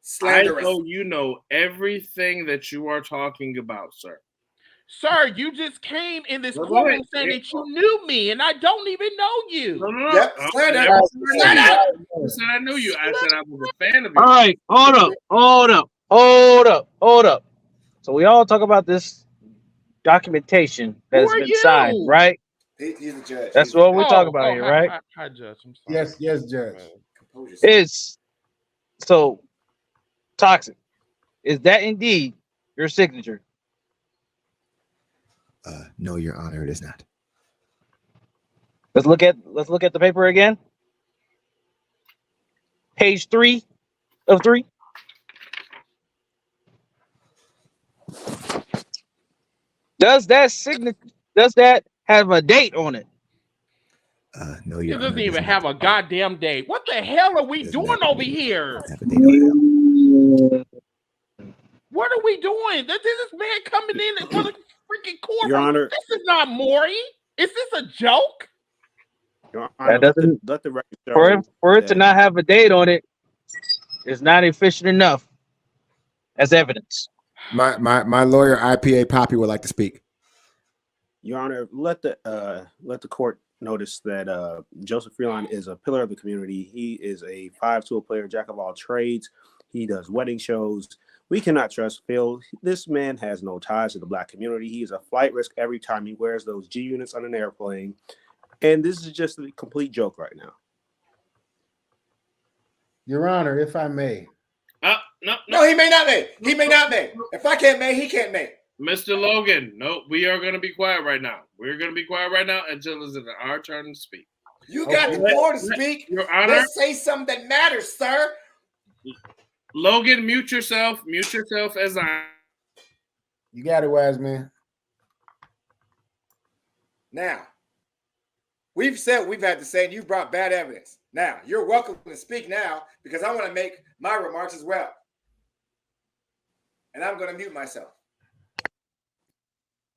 Speaker 3: Slanderous. I know you know everything that you are talking about, sir.
Speaker 7: Sir, you just came in this courtroom saying that you knew me, and I don't even know you.
Speaker 3: No.
Speaker 6: Yep.
Speaker 3: Slander. I said I knew you. I said I was a fan of you.
Speaker 4: All right, hold up. So we all talk about this documentation that's been signed, right?
Speaker 6: He's the judge.
Speaker 4: That's what we talk about here, right?
Speaker 7: Hi, Judge. I'm sorry.
Speaker 2: Yes, Judge.
Speaker 4: It's so toxic. Is that indeed your signature?
Speaker 8: No, Your Honor, it is not.
Speaker 4: Let's look at the paper again. Page 3 of 3. Does that have a date on it.
Speaker 8: No,
Speaker 7: It
Speaker 8: Your
Speaker 7: doesn't
Speaker 8: Honor,
Speaker 7: even
Speaker 8: does
Speaker 7: have
Speaker 8: not.
Speaker 7: a goddamn date. What the hell are we
Speaker 8: Does
Speaker 7: doing
Speaker 8: not
Speaker 7: over here?
Speaker 8: have a date on it.
Speaker 7: What are we doing? This is man coming in for the freaking
Speaker 5: Your
Speaker 7: courtroom.
Speaker 5: Honor,
Speaker 7: This is not Maury. Is this a joke?
Speaker 5: Your
Speaker 4: That
Speaker 5: Honor,
Speaker 4: doesn't
Speaker 5: let the record
Speaker 4: for
Speaker 5: show
Speaker 4: it to
Speaker 5: that
Speaker 4: not have a date on it is not efficient enough as evidence.
Speaker 2: My lawyer IPA Poppy would like to speak.
Speaker 5: Your Honor, let the court notice that Joseph Freeline is a pillar of the community. He is a 5-tool player, jack of all trades. He does wedding shows. We cannot trust Phil. This man has no ties to the Black community. He is a flight risk every time he wears those G units on an airplane. And this is just a complete joke right now.
Speaker 2: Your Honor, if I may.
Speaker 6: No, he may not may. He may not may. If I can't may, he can't may.
Speaker 3: Mr. Logan, no, we are going to be quiet right now. We're going to be quiet right now until it's our turn to speak.
Speaker 6: You got the floor to speak.
Speaker 3: Your Honor,
Speaker 6: let's say something that matters, sir.
Speaker 3: Logan, mute yourself. Mute yourself as I.
Speaker 2: You got it, wise man.
Speaker 6: Now, we've said we've had to say, and you brought bad evidence. Now, you're welcome to speak now because I want to make my remarks as well. And I'm going to mute myself.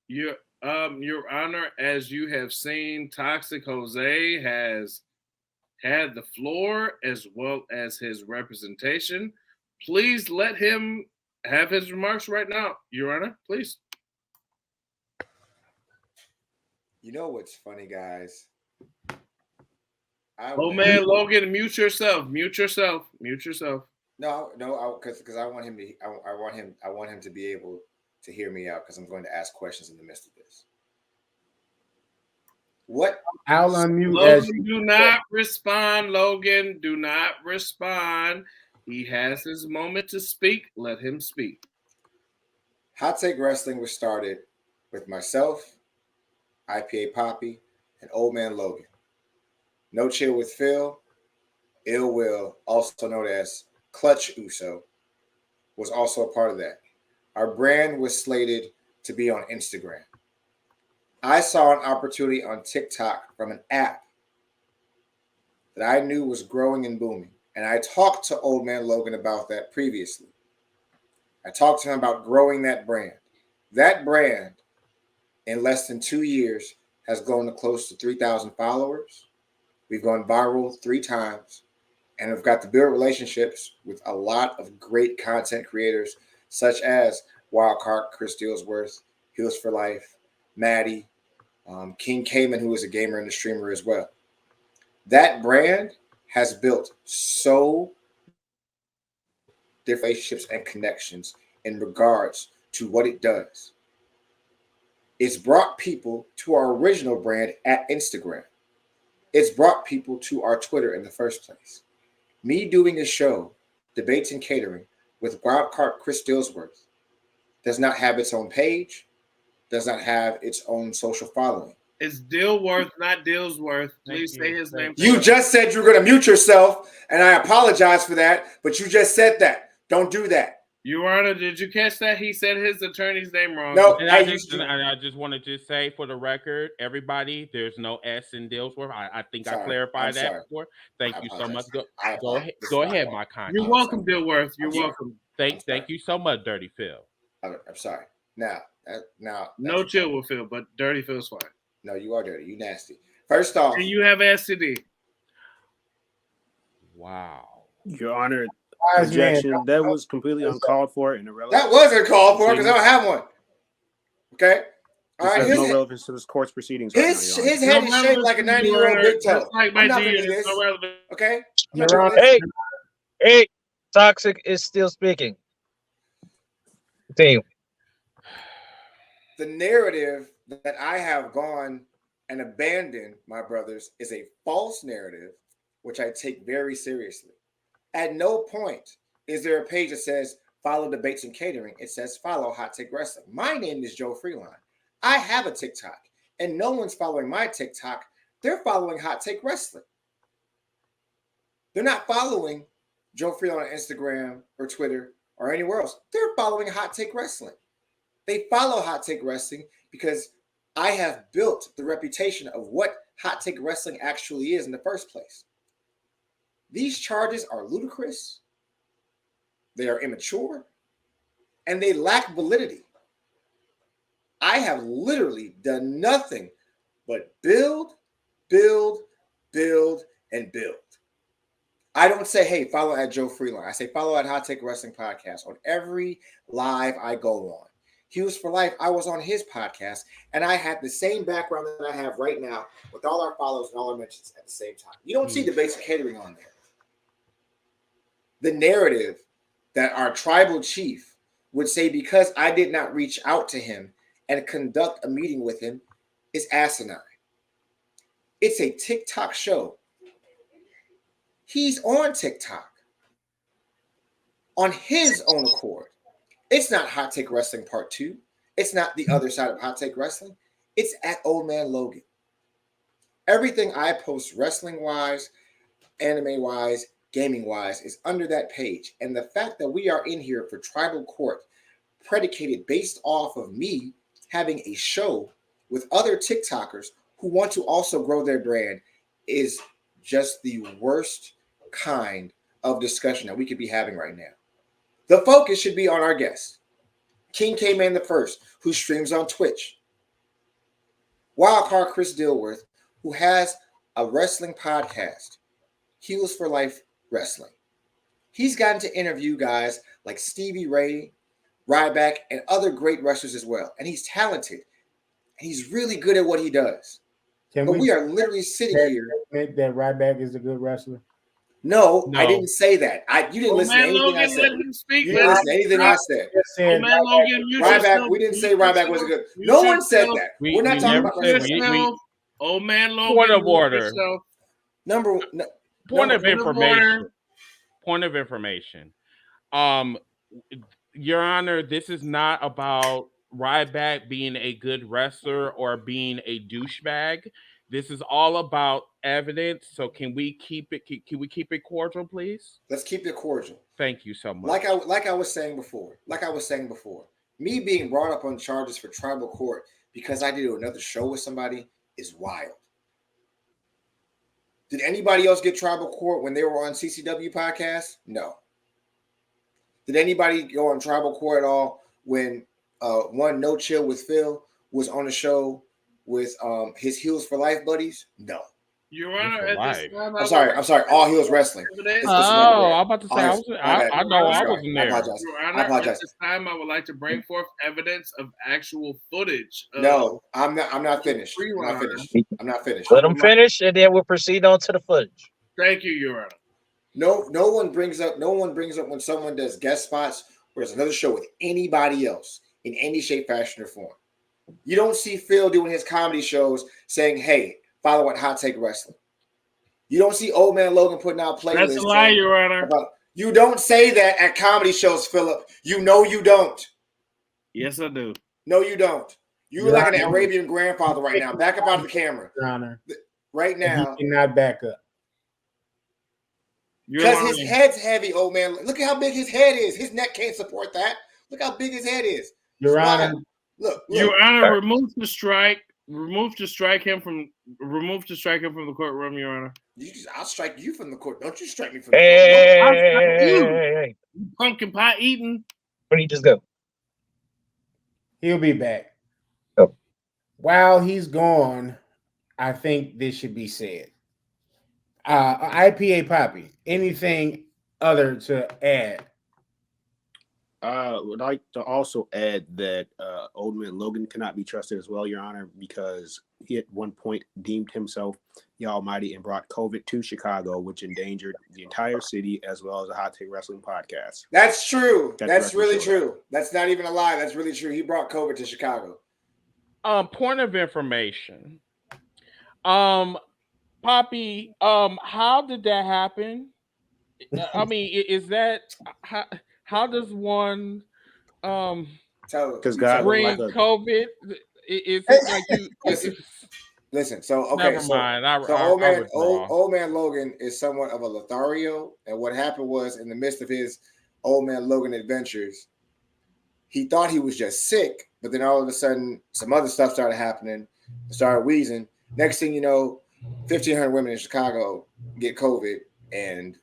Speaker 3: Your Honor, as you have seen, Toxic Jose has had the floor as well as his representation. Please let him have his remarks right now, Your Honor, please.
Speaker 6: You know what's funny, guys?
Speaker 3: Man, Logan, mute yourself. Mute yourself. Mute yourself.
Speaker 6: No, because I want him to. I want him to be able to hear me out because I'm going to ask questions in the midst of this. What?
Speaker 2: I'll unmute.
Speaker 3: Logan, do not respond. Logan, do not respond. He has his moment to speak. Let him speak.
Speaker 6: Hot Take Wrestling was started with myself, IPA Poppy, and Old Man Logan. No Chill with Phil, Ill Will, also known as Clutch Uso, was also a part of that. Our brand was slated to be on Instagram. I saw an opportunity on TikTok from an app that I knew was growing and booming. And I talked to Old Man Logan about that previously. I talked to him about growing that brand. That brand, in less than 2 years, has grown to close to 3,000 followers. We've gone viral 3 times. And we've got to build relationships with a lot of great content creators, such as Wildcard, Chris Dealsworth, Heals for Life, Maddie, King Cayman, who is a gamer and a streamer as well. That brand has built so different relationships and connections in regards to what it does. It's brought people to our original brand at Instagram. It's brought people to our Twitter in the first place. Me doing a show, Debates and Catering, with Wildcard Chris Dealsworth does not have its own page, does not have its own social following.
Speaker 3: It's Dilworth, not Dillsworth. Please say his name.
Speaker 6: You just said you were going to mute yourself, and I apologize for that, but you just said that. Don't do that.
Speaker 3: Your Honor, did you catch that? He said his attorney's name wrong.
Speaker 6: No,
Speaker 7: and I just want to just say for the record, everybody, there's no S in Dillsworth. I think I clarified that before. Thank you so much. Go ahead, my kind.
Speaker 3: You're welcome, Dilworth. You're welcome.
Speaker 7: Thank you so much, Dirty Phil.
Speaker 6: I'm sorry. Now,
Speaker 3: no chill with Phil, but Dirty Phil's fine.
Speaker 6: No, you are dirty. You nasty. First off,
Speaker 3: and you have STD.
Speaker 5: Wow, Your Honor. Objection. That was completely uncalled for and irrelevant.
Speaker 6: That wasn't called for because I don't have one. Okay.
Speaker 5: All right. There's no relevance to this court's proceedings.
Speaker 6: His head is shaped like a 90-year-old big toe.
Speaker 3: Like my G,
Speaker 6: okay.
Speaker 4: Hey, Toxic is still speaking. Continue.
Speaker 6: The narrative that I have gone and abandoned, my brothers, is a false narrative, which I take very seriously. At no point is there a page that says follow Debates and Catering. It says follow Hot Take Wrestling. My name is Joe Freeline. I have a TikTok, and no one's following my TikTok. They're following Hot Take Wrestling. They're not following Joe Freeline on Instagram or Twitter or anywhere else. They're following Hot Take Wrestling. They follow Hot Take Wrestling because I have built the reputation of what hot take wrestling actually is in the first place. These charges are ludicrous, they are immature, and they lack validity. I have literally done nothing but build, and build. I don't say, hey, follow at Joe Freeline. I say, follow at Hot Take Wrestling Podcast on every live I go on. Hughes for Life, I was on his podcast, and I had the same background that I have right now with all our follows and all our mentions at the same time. You don't see the basic catering on there. The narrative that our tribal chief would say because I did not reach out to him and conduct a meeting with him is asinine. It's a TikTok show. He's on TikTok on his own accord. It's not Hot Take Wrestling Part 2. It's not the other side of Hot Take Wrestling. It's at Old Man Logan. Everything I post wrestling-wise, anime-wise, gaming-wise is under that page. And the fact that we are in here for tribal court predicated based off of me having a show with other TikTokers who want to also grow their brand is just the worst kind of discussion that we could be having right now. The focus should be on our guest, King K-Man the First, who streams on Twitch. Wildcard Chris Dilworth, who has a wrestling podcast, Heels for Life Wrestling. He's gotten to interview guys like Stevie Ray, Ryback, and other great wrestlers as well. And he's talented. And he's really good at what he does. But we are literally sitting here.
Speaker 2: That Ryback is a good wrestler.
Speaker 6: No, I didn't say that. You didn't listen to anything I said. You didn't listen to anything I said. Ryback, we didn't say Ryback wasn't good. No one said that. We're not talking about wrestling.
Speaker 3: Old man Logan.
Speaker 7: Point of order.
Speaker 6: Point
Speaker 7: of information. Point of information. Your Honor, this is not about Ryback being a good wrestler or being a douchebag. This is all about evidence. So can we keep it cordial, please?
Speaker 6: Let's keep it cordial.
Speaker 7: Thank you so much.
Speaker 6: Like I was saying before, me being brought up on charges for tribal court because I did another show with somebody is wild. Did anybody else get tribal court when they were on CCW podcast? No. Did anybody go on tribal court at all when one No Chill with Phil was on a show with his Heels for Life buddies? No.
Speaker 3: Your Honor, at this time,
Speaker 6: I'm sorry. All Heels Wrestling.
Speaker 7: I'm about to say I know I wasn't there.
Speaker 6: I apologize.
Speaker 3: Your Honor, at this time, I would like to bring forth evidence of actual footage.
Speaker 6: No, I'm not finished. I'm not finished.
Speaker 4: Let them finish, and then we'll proceed on to the footage.
Speaker 3: Thank you, Your Honor.
Speaker 6: No one brings up when someone does guest spots or there's another show with anybody else in any shape, fashion, or form. You don't see Phil doing his comedy shows saying, hey, follow at Hot Take Wrestling. You don't see Old Man Logan putting out playlists.
Speaker 3: That's a lie, Your Honor.
Speaker 6: You don't say that at comedy shows, Philip. You know you don't.
Speaker 3: Yes, I do.
Speaker 6: No, you don't. You're like an Arabian grandfather right now. Back up out of the camera.
Speaker 2: Your Honor.
Speaker 6: Right now.
Speaker 2: You cannot back up.
Speaker 6: Because his head's heavy, old man. Look at how big his head is. His neck can't support that. Look how big his head is.
Speaker 2: Your Honor.
Speaker 6: Look.
Speaker 3: Your Honor, remove to strike him from the courtroom, Your Honor.
Speaker 6: I'll strike you from the court. Don't you strike me from
Speaker 4: the court. Hey.
Speaker 3: Pumpkin pie eating.
Speaker 4: Where did he just go?
Speaker 2: He'll be back.
Speaker 4: Oh.
Speaker 2: While he's gone, I think this should be said. IPA Poppy, anything other to add?
Speaker 5: I would like to also add that Old Man Logan cannot be trusted as well, Your Honor, because he at one point deemed himself the Almighty and brought COVID to Chicago, which endangered the entire city as well as the Hot Take Wrestling podcast.
Speaker 6: That's true. That's really true. That's not even a lie. That's really true. He brought COVID to Chicago.
Speaker 7: Point of information. Poppy, how did that happen? I mean, is that how does one
Speaker 5: because God
Speaker 6: bring
Speaker 7: COVID? Is it like you?
Speaker 6: Listen. So okay,
Speaker 7: never mind.
Speaker 6: Old Man Logan is somewhat of a Lothario, and what happened was in the midst of his Old Man Logan adventures, he thought he was just sick, but then all of a sudden, some other stuff started happening, started wheezing. Next thing you know, 1,500 women in Chicago get COVID, and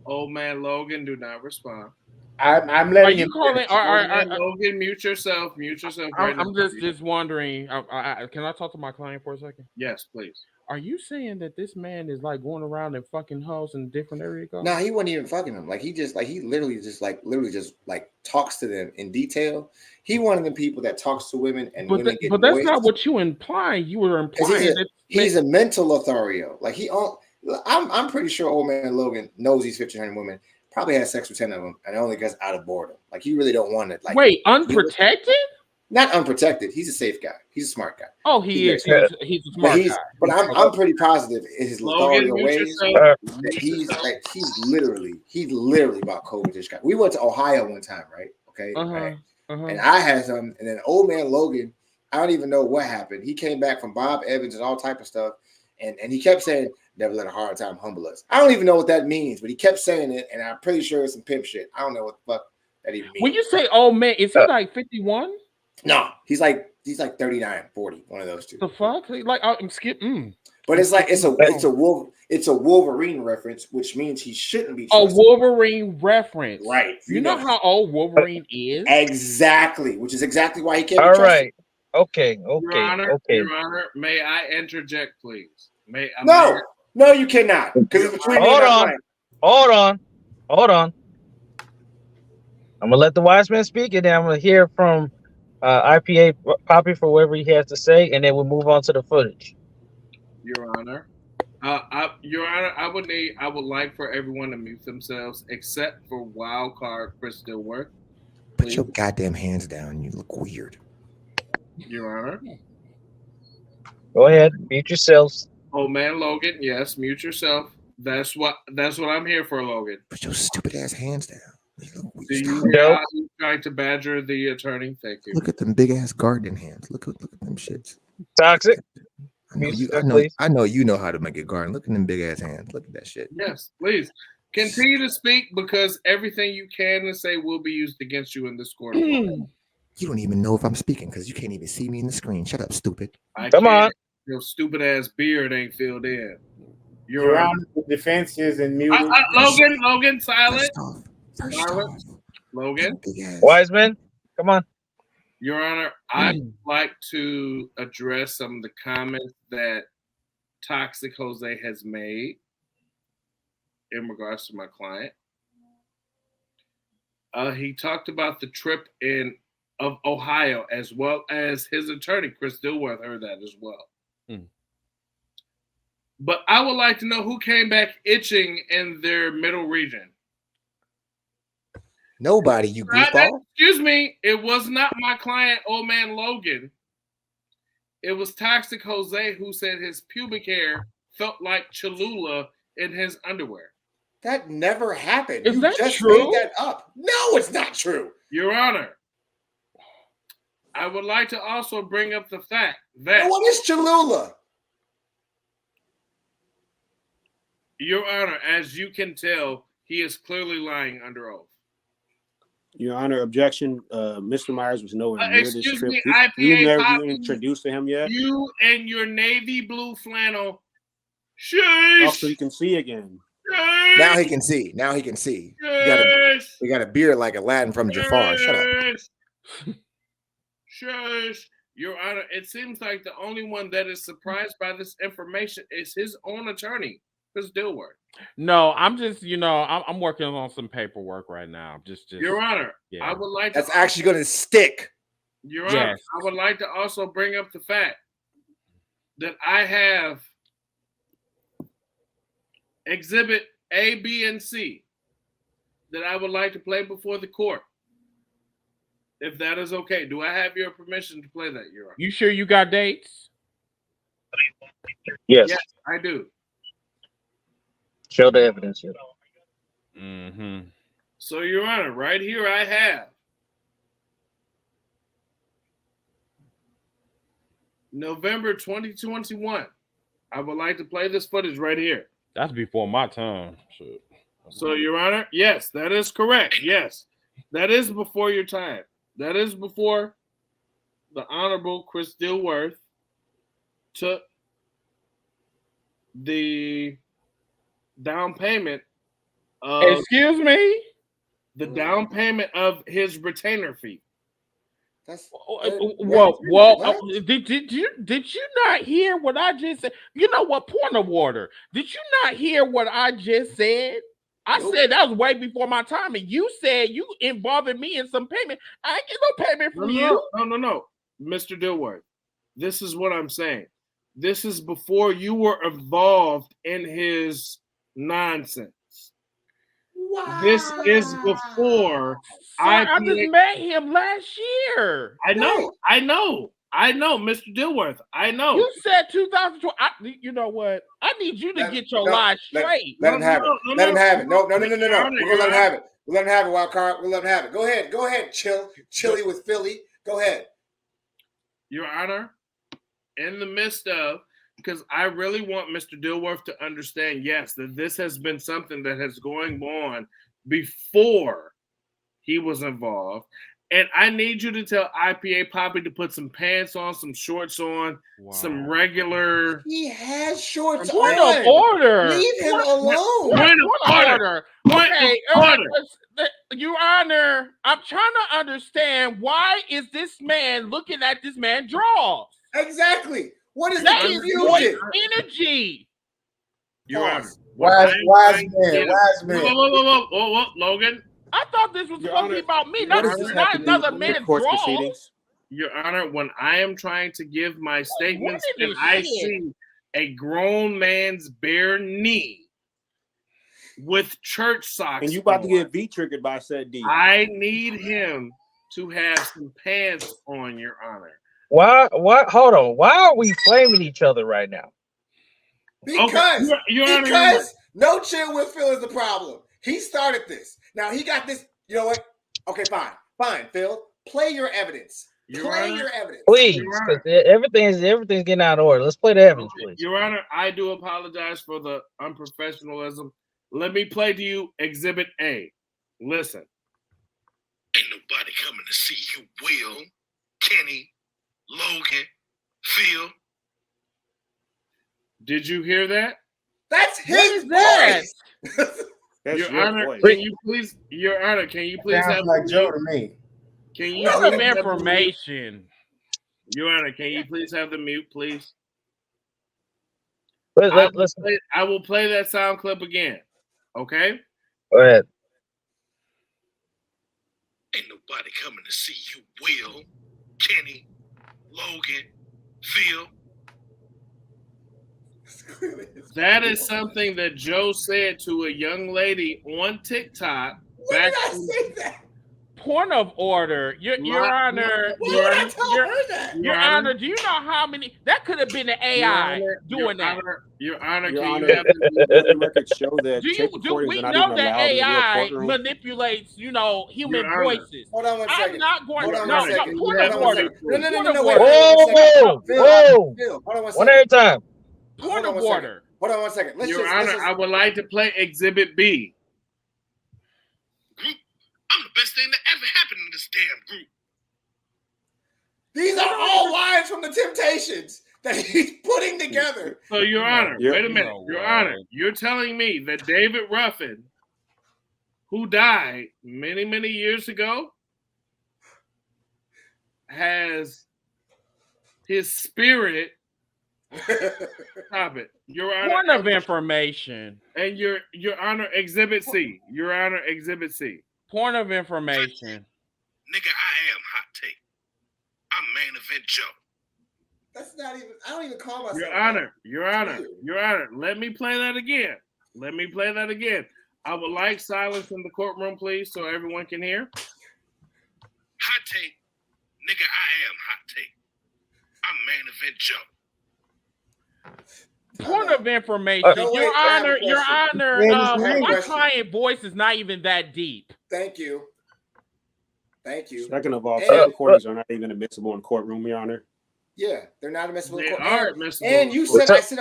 Speaker 3: old man Logan, do not respond.
Speaker 2: I'm
Speaker 7: Are
Speaker 2: letting
Speaker 7: you
Speaker 2: him.
Speaker 7: calling?
Speaker 3: Logan, mute yourself. Right
Speaker 7: I'm
Speaker 3: now.
Speaker 7: just wondering. Can I talk to my client for a second?
Speaker 3: Yes, please.
Speaker 7: Are you saying that this man is like going around and fucking hoes in different areas?
Speaker 6: No, he wasn't even fucking them. Like he literally just talks to them in detail. He one of the people that talks to women and women get
Speaker 7: but that's
Speaker 6: moist.
Speaker 7: not what you implying. You were implying that
Speaker 6: he's a mental Lothario. Like I'm pretty sure old man Logan knows these 1,500 women. Probably has sex with 10 of them, and only gets out of boredom. Like he really don't want it. Like
Speaker 7: wait, unprotected?
Speaker 6: Not unprotected. He's a safe guy. He's a smart guy.
Speaker 7: Oh, he is. He's a smart guy.
Speaker 6: But I'm pretty positive in his Lothario ways. He's literally about COVID to Chicago. We went to Ohio one time, right? Okay. And I had some, and then old man Logan, I don't even know what happened. He came back from Bob Evans and all type of stuff, and he kept saying, "Never let a hard time humble us." I don't even know what that means, but he kept saying it, and I'm pretty sure it's some pimp shit. I don't know what the fuck that even means.
Speaker 7: When you say old man, is he like 51?
Speaker 6: No, he's like 39, 40, one of those two.
Speaker 7: The fuck? Like I'm skipping.
Speaker 6: But it's like it's a Wolverine reference, which means he shouldn't be trusted.
Speaker 7: A Wolverine reference,
Speaker 6: right?
Speaker 7: You know how old Wolverine is?
Speaker 6: Exactly, which is exactly why he can't.
Speaker 4: All right. Okay.
Speaker 3: Your Honor, may I interject, please?
Speaker 6: No, you cannot. Because it's between
Speaker 4: Hold on. I'm gonna let the wise man speak, and then I'm gonna hear from IPA Poppy for whatever he has to say, and then we'll move on to the footage.
Speaker 3: Your Honor, Your Honor, I would like for everyone to mute themselves except for wild card Chris Dilworth.
Speaker 8: Put your goddamn hands down. You look weird.
Speaker 3: Your Honor.
Speaker 4: Go ahead, mute yourselves.
Speaker 3: Oh man, Logan, yes, mute yourself. That's what I'm here for, Logan.
Speaker 8: Put your stupid ass hands down.
Speaker 3: Do you hear how he's trying to badger the attorney? Thank you.
Speaker 8: Look at them big ass gardening hands. Look at them shits.
Speaker 4: Toxic.
Speaker 8: I know you know how to make a garden. Look at them big ass hands. Look at that shit.
Speaker 3: Yes, please continue to speak because everything you can and say will be used against you in this court.
Speaker 8: You don't even know if I'm speaking because you can't even see me in the screen. Shut up, stupid.
Speaker 3: Come on. Your stupid ass beard ain't filled in.
Speaker 2: You're on the defenses and muted.
Speaker 3: Logan, silent.
Speaker 8: First off,
Speaker 3: Logan.
Speaker 4: Wiseman, come on.
Speaker 3: Your Honor, I'd like to address some of the comments that Toxic Jose has made in regards to my client. He talked about the trip of Ohio, as well as his attorney, Chris Dilworth, heard that as well. But I would like to know who came back itching in their middle region.
Speaker 6: Nobody, you goofball.
Speaker 3: Excuse me. It was not my client, old man Logan. It was Toxic Jose who said his pubic hair felt like Cholula in his underwear.
Speaker 6: That never happened.
Speaker 7: Is that
Speaker 6: just
Speaker 7: true?
Speaker 6: made that up. No, it's not true.
Speaker 3: Your Honor, I would like to also bring up the fact that...
Speaker 6: What is Cholula?
Speaker 3: Your Honor, as you can tell, he is clearly lying under oath.
Speaker 5: Your Honor, objection. Mr. Myers was nowhere near this trip.
Speaker 3: Me,
Speaker 5: you never been introduced to him yet.
Speaker 3: You and your navy blue flannel. Sheesh.
Speaker 5: So you can see again.
Speaker 3: Sheesh.
Speaker 6: Now he can see. He got a beard like Aladdin from Jafar. Shut up.
Speaker 3: Shush. Your Honor, it seems like the only one that is surprised by this information is his own attorney, Chris Dilworth.
Speaker 7: No, I'm just, I'm working on some paperwork right now. Just
Speaker 3: Your Honor, I would like
Speaker 6: that's actually going to stick.
Speaker 3: Your Honor, I would like to also bring up the fact that I have exhibit A, B, and C that I would like to play before the court. If that is okay, do I have your permission to play that, Your Honor?
Speaker 7: You sure you got dates?
Speaker 4: Yes,
Speaker 3: I do.
Speaker 4: Show the evidence here.
Speaker 3: So, Your Honor, right here I have November 2021. I would like to play this footage right here.
Speaker 7: That's before my time.
Speaker 3: So, Your Honor, yes, that is correct. Yes, that is before your time. That is before the Honorable Chris Dilworth took the down payment of
Speaker 7: Excuse me?
Speaker 3: the down payment of his retainer fee.
Speaker 6: That's
Speaker 7: did you not hear what I just said? You know what? Point of order. Did you not hear what I just said? I said that was way before my time, and you said you involving me in some payment. I ain't get no payment from you.
Speaker 3: No, Mr. Dilworth. This is what I'm saying. This is before you were involved in his nonsense.
Speaker 6: Wow.
Speaker 3: This is before
Speaker 7: I just met him last year.
Speaker 3: I know, Mr. Dilworth. I know.
Speaker 7: You said 2012. You know what? I need you to get your lies straight.
Speaker 6: Let him have it. Let him have it. No. We're gonna let him have it. We'll let him have it, Wild Card. We'll let him have it. Go ahead. Chilly with Philly. Go ahead.
Speaker 3: Your Honor, in the midst of, because I really want Mr. Dilworth to understand, yes, that this has been something that has going on before he was involved. And I need you to tell IPA Poppy to put some pants on, some shorts on, some regular.
Speaker 6: He has shorts on.
Speaker 7: Point of order.
Speaker 6: Leave him alone.
Speaker 7: Point of order. Okay, Your Honor, I'm trying to understand, why is this man looking at this man draws?
Speaker 6: Exactly. What is
Speaker 7: that?
Speaker 6: The confusion?
Speaker 7: Energy.
Speaker 3: Your Honor.
Speaker 2: Wise man.
Speaker 3: Whoa, Logan.
Speaker 7: I thought this was supposed to be about me, not another man's draws.
Speaker 3: Your Honor, when I am trying to give my statements and I see a grown man's bare knee with church socks,
Speaker 5: and you about to get V-triggered by said D,
Speaker 3: I need him to have some pants on, Your Honor.
Speaker 4: Why? Hold on. Why are we flaming each other right now?
Speaker 6: Because no chill with Phil is the problem. He started this. Now he got this. You know what? Okay, fine, Phil. Play your evidence. Play your evidence.
Speaker 4: Please, because everything's getting out of order. Let's play the evidence, please.
Speaker 3: Your Honor, I do apologize for the unprofessionalism. Let me play to you Exhibit A. Listen.
Speaker 10: Ain't nobody coming to see you, Will, Kenny, Logan, Phil.
Speaker 3: Did you hear that?
Speaker 6: That's his voice.
Speaker 5: That's
Speaker 3: Your Honor,
Speaker 5: voice.
Speaker 3: can you please? Your Honor, can you please
Speaker 2: Sounds
Speaker 3: have
Speaker 2: like Joe to me?
Speaker 3: Can you
Speaker 7: some information?
Speaker 3: Your Honor, can you please have the mute, please? I will play that sound clip again. Okay.
Speaker 4: Go ahead.
Speaker 10: Ain't nobody coming to see you, Will, Kenny, Logan, Phil.
Speaker 3: That is something that Joe said to a young lady on TikTok.
Speaker 6: When did I say that?
Speaker 7: Point of order, Your Honor. Your Honor, do you know how many? That could have been the AI doing that.
Speaker 3: Your Honor,
Speaker 5: the records show that
Speaker 7: do we know that AI manipulates, human voices?
Speaker 6: Hold on one second.
Speaker 7: I'm not going to.
Speaker 6: Point of order. No.
Speaker 4: Whoa. One at a time.
Speaker 7: Point of order.
Speaker 6: Hold on one second.
Speaker 3: Your Honor, I would like to play Exhibit B.
Speaker 10: I'm the best thing that ever happened in this damn group.
Speaker 6: These are all lines from the Temptations that he's putting together.
Speaker 3: So, Your Honor, wait a minute. Your Honor, you're telling me that David Ruffin, who died many, many years ago, has his spirit. Stop it. Your Honor.
Speaker 7: Point of information.
Speaker 3: And Your Honor, Exhibit C. Your Honor, Exhibit C.
Speaker 7: Point of information.
Speaker 10: Nigga, I am Hot Take. I'm Main Event Joe.
Speaker 6: That's not even, I don't even call myself.
Speaker 3: Your Honor, let me play that again. I would like silence in the courtroom, please, so everyone can hear.
Speaker 10: Hot Take. Nigga, I am Hot Take. I'm Main Event Joe.
Speaker 7: Point of information, Your Honor, my client voice is not even that deep.
Speaker 6: Thank you.
Speaker 5: Second of all, tape recordings are not even admissible in courtroom, Your Honor.
Speaker 6: Yeah, they're not admissible.
Speaker 3: They
Speaker 6: in court.
Speaker 3: are admissible.
Speaker 6: And you said I said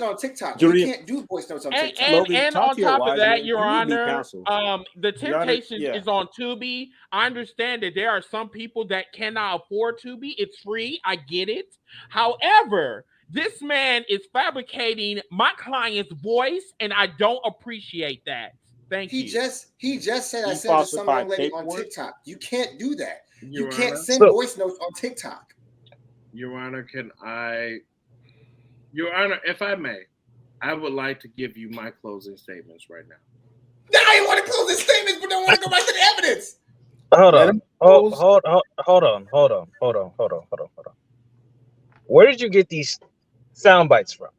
Speaker 6: on TikTok. You
Speaker 5: Judy-
Speaker 6: can't do voice notes on TikTok.
Speaker 7: And
Speaker 5: talk
Speaker 7: on
Speaker 5: to your
Speaker 7: top of
Speaker 5: wise
Speaker 7: that,
Speaker 5: man.
Speaker 7: Your
Speaker 5: You will be
Speaker 7: Honor,
Speaker 5: counseled.
Speaker 7: the
Speaker 5: Your Honor,
Speaker 7: Temptation
Speaker 5: yeah.
Speaker 7: is on Tubi. I understand that there are some people that cannot afford Tubi. It's free. I get it. However, this man is fabricating my client's voice, and I don't appreciate that. Thank you.
Speaker 6: He just said I
Speaker 5: You
Speaker 6: said to some young
Speaker 5: falsified
Speaker 6: lady on
Speaker 5: paperwork?
Speaker 6: TikTok. You can't do that. You
Speaker 3: Your
Speaker 6: can't
Speaker 3: Honor?
Speaker 6: send voice notes on TikTok.
Speaker 3: Your Honor, Your Honor, if I may, I would like to give you my closing statements right now.
Speaker 6: Now you want to close this statement, but don't want to go back to the evidence.
Speaker 4: Hold on. Where did you get these sound bites from?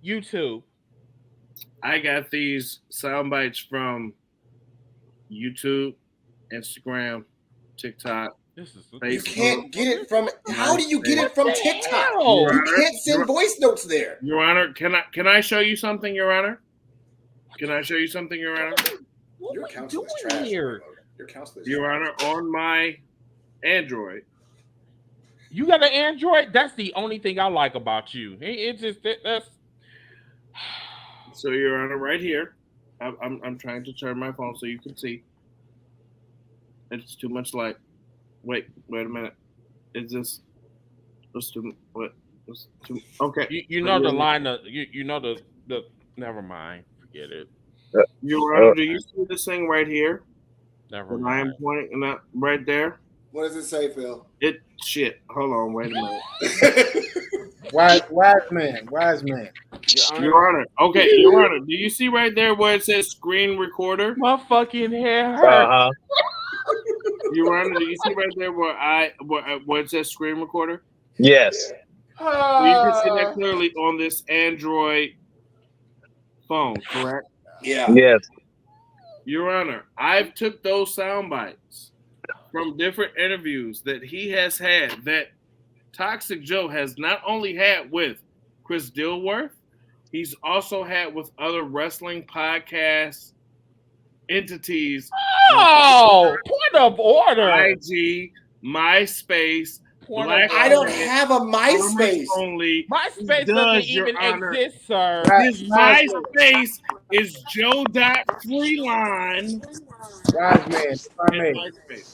Speaker 7: YouTube.
Speaker 3: I got these sound bites from YouTube, Instagram, TikTok.
Speaker 6: You can't get it from. How do you get it from TikTok?
Speaker 3: Your
Speaker 6: You
Speaker 3: Honor,
Speaker 6: can't send voice notes there.
Speaker 3: Your Honor, can I show you something, Your Honor? Can I show you something, Your Honor?
Speaker 6: Your counsel is trash.
Speaker 7: Here?
Speaker 6: Your counsel is
Speaker 3: Your
Speaker 6: trash.
Speaker 3: Honor, on my Android.
Speaker 7: You got an Android? That's the only thing I like about you. It's just that's.
Speaker 3: So, Your Honor, right here, I'm trying to turn my phone so you can see. It's too much light. Wait a minute. Is this? What's too? What? What's too? Okay.
Speaker 7: You know the line of you know the. Never mind. Forget it.
Speaker 3: Your Honor, do you see this thing right here?
Speaker 7: Never
Speaker 3: mind. I am pointing that right there.
Speaker 6: What does it say, Phil?
Speaker 3: Shit. Hold on. Wait a minute.
Speaker 2: Wise man.
Speaker 3: Your Honor. Okay, Your Honor. Do you see right there where it says screen recorder?
Speaker 7: My fucking hair hurts.
Speaker 3: Your Honor, do you see right there where it says screen recorder?
Speaker 4: Yes.
Speaker 3: So you can see that clearly on this Android phone, correct?
Speaker 6: Yeah.
Speaker 4: Yes.
Speaker 3: Your Honor, I've took those sound bites from different interviews that he has had that Toxic Joe has not only had with Chris Dilworth, he's also had with other wrestling podcast entities.
Speaker 7: Oh, point of order.
Speaker 3: IG, MySpace, Black.
Speaker 6: I don't have a MySpace.
Speaker 3: Only.
Speaker 7: MySpace doesn't even exist, sir.
Speaker 3: His MySpace is Joe.Freeline.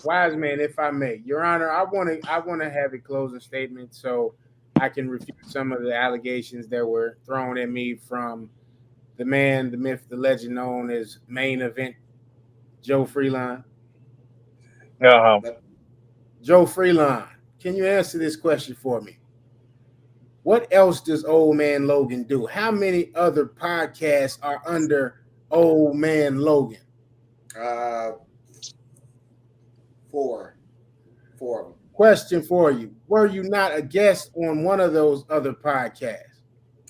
Speaker 2: Wise man, if I may, Your Honor, I want to have a closing statement so I can refute some of the allegations that were thrown at me from the man, the myth, the legend known as Main Event Joe Freeline. Joe Freeline, can you answer this question for me? What else does Old Man Logan do? How many other podcasts are under Old Man Logan?
Speaker 6: 4 of them.
Speaker 2: Question for you. Were you not a guest on one of those other podcasts?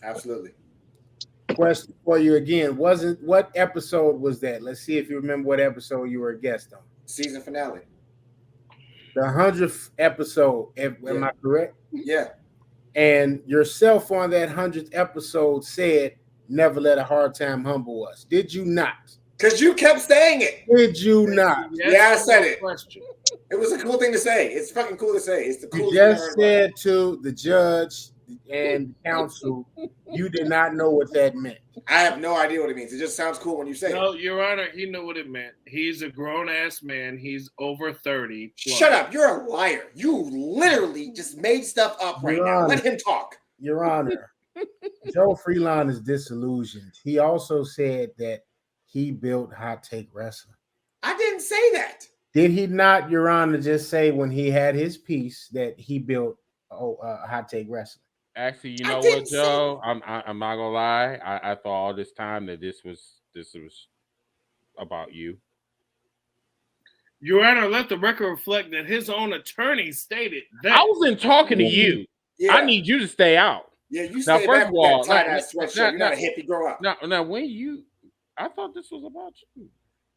Speaker 6: Absolutely.
Speaker 2: Question for you again. What episode was that? Let's see if you remember what episode you were a guest on.
Speaker 6: Season finale.
Speaker 2: The 100th episode. Am I correct?
Speaker 6: Yeah.
Speaker 2: And yourself on that 100th episode said, "Never let a hard time humble us." Did you not?
Speaker 6: Because you kept saying it.
Speaker 2: Did you not?
Speaker 6: Yeah, I said it. It was a cool thing to say. It's fucking cool to say. It's the coolest
Speaker 2: You
Speaker 6: thing I
Speaker 2: just
Speaker 6: heard
Speaker 2: said to the judge and counsel, you did not know what that meant.
Speaker 6: I have no idea what it means. It just sounds cool when you say
Speaker 3: No,
Speaker 6: it.
Speaker 3: Your Honor, he knew what it meant. He's a grown-ass man. He's over 30.
Speaker 6: Shut up. You're a liar. You literally just made stuff up right now. Let him talk.
Speaker 2: Your Honor, Joe Freeline is disillusioned. He also said that he built Hot Take Wrestling.
Speaker 6: I didn't say that.
Speaker 2: Did he not, Your Honor, just say when he had his piece that he built Hot Take Wrestling?
Speaker 7: Actually, you know what, Joe? I'm not gonna lie. I thought all this time that this was about you.
Speaker 3: Your Honor, let the record reflect that his own attorney stated that
Speaker 7: I wasn't talking to you.
Speaker 6: Yeah.
Speaker 7: I need you to stay out.
Speaker 6: Yeah, you
Speaker 7: Now,
Speaker 6: stay
Speaker 7: first
Speaker 6: back
Speaker 7: of
Speaker 6: with
Speaker 7: all,
Speaker 6: that tight ass sweatshirt. You're not a hippie. Grow up.
Speaker 7: Now, I thought this was about you.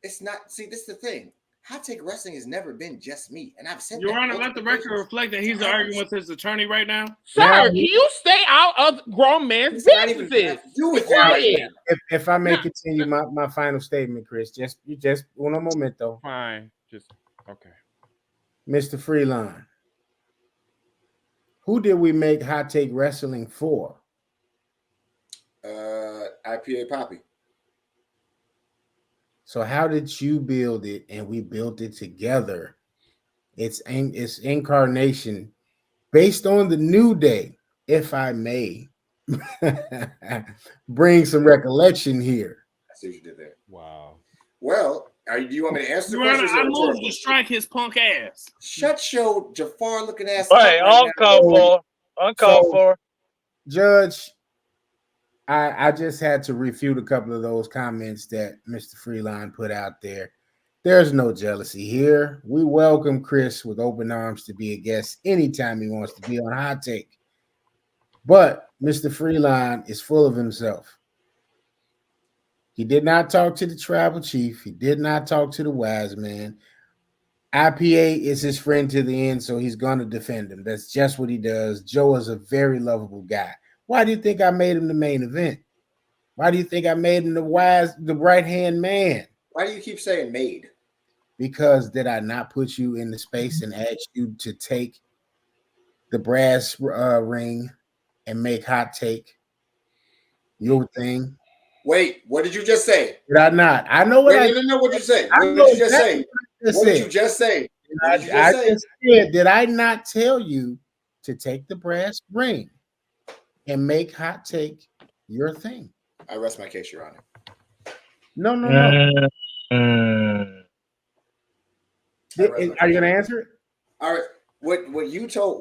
Speaker 6: It's not. See, this is the thing. Hot Take Wrestling has never been just me, and I've said
Speaker 3: Your
Speaker 6: that
Speaker 3: Honor, let the record reflect that he's arguing with his attorney right now.
Speaker 7: Sir, can you stay out of grown men's businesses?
Speaker 2: If I may continue my final statement, Chris, just un momento.
Speaker 7: Fine, just okay.
Speaker 2: Mr. Freeline, Who did we make Hot Take Wrestling for?
Speaker 6: IPA Poppy.
Speaker 2: So how did you build it and we built it together? It's incarnation based on the new day, if I may bring some recollection here.
Speaker 6: I see what you did there.
Speaker 7: Wow.
Speaker 6: Well, do you want me to answer the
Speaker 3: Your
Speaker 6: question?
Speaker 3: Honor, I moved to strike his punk ass.
Speaker 6: Shut your Jafar looking ass
Speaker 4: Hey,
Speaker 6: up right now.
Speaker 4: uncalled for.
Speaker 2: Judge, I just had to refute a couple of those comments that Mr. Freeline put out there. There's no jealousy here. We welcome Chris with open arms to be a guest anytime he wants to be on Hot Take. But Mr. Freeline is full of himself. He did not talk to the tribal chief. He did not talk to the wise man. IPA is his friend to the end, so he's going to defend him. That's just what he does. Joe is a very lovable guy. Why do you think I made him the main event? Why do you think I made him the right-hand man?
Speaker 6: Why do you keep saying made?
Speaker 2: Because did I not put you in the space and ask you to take the brass ring and make Hot Take your thing?
Speaker 6: Wait, what did you just say?
Speaker 2: Did I not? I know what
Speaker 6: Wait, no, what did you say? What did you just say? What did you just say?
Speaker 2: I just said, did I not tell you to take the brass ring and make Hot Take your thing?
Speaker 6: I rest my case, Your Honor.
Speaker 2: No. Are you going to answer it?
Speaker 6: All right. What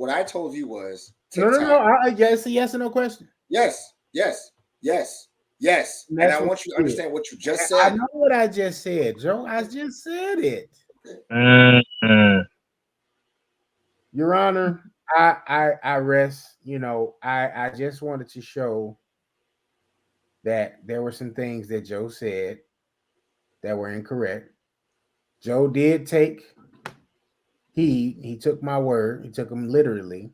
Speaker 6: I told you was
Speaker 2: TikTok. No. Yes, a yes or no question.
Speaker 6: Yes. And I want you to understand what you just said.
Speaker 2: I know what I just said, Joe. I just said it. Your Honor, I rest. I just wanted to show that there were some things that Joe said that were incorrect. Joe did take heed. He took my word. He took them literally.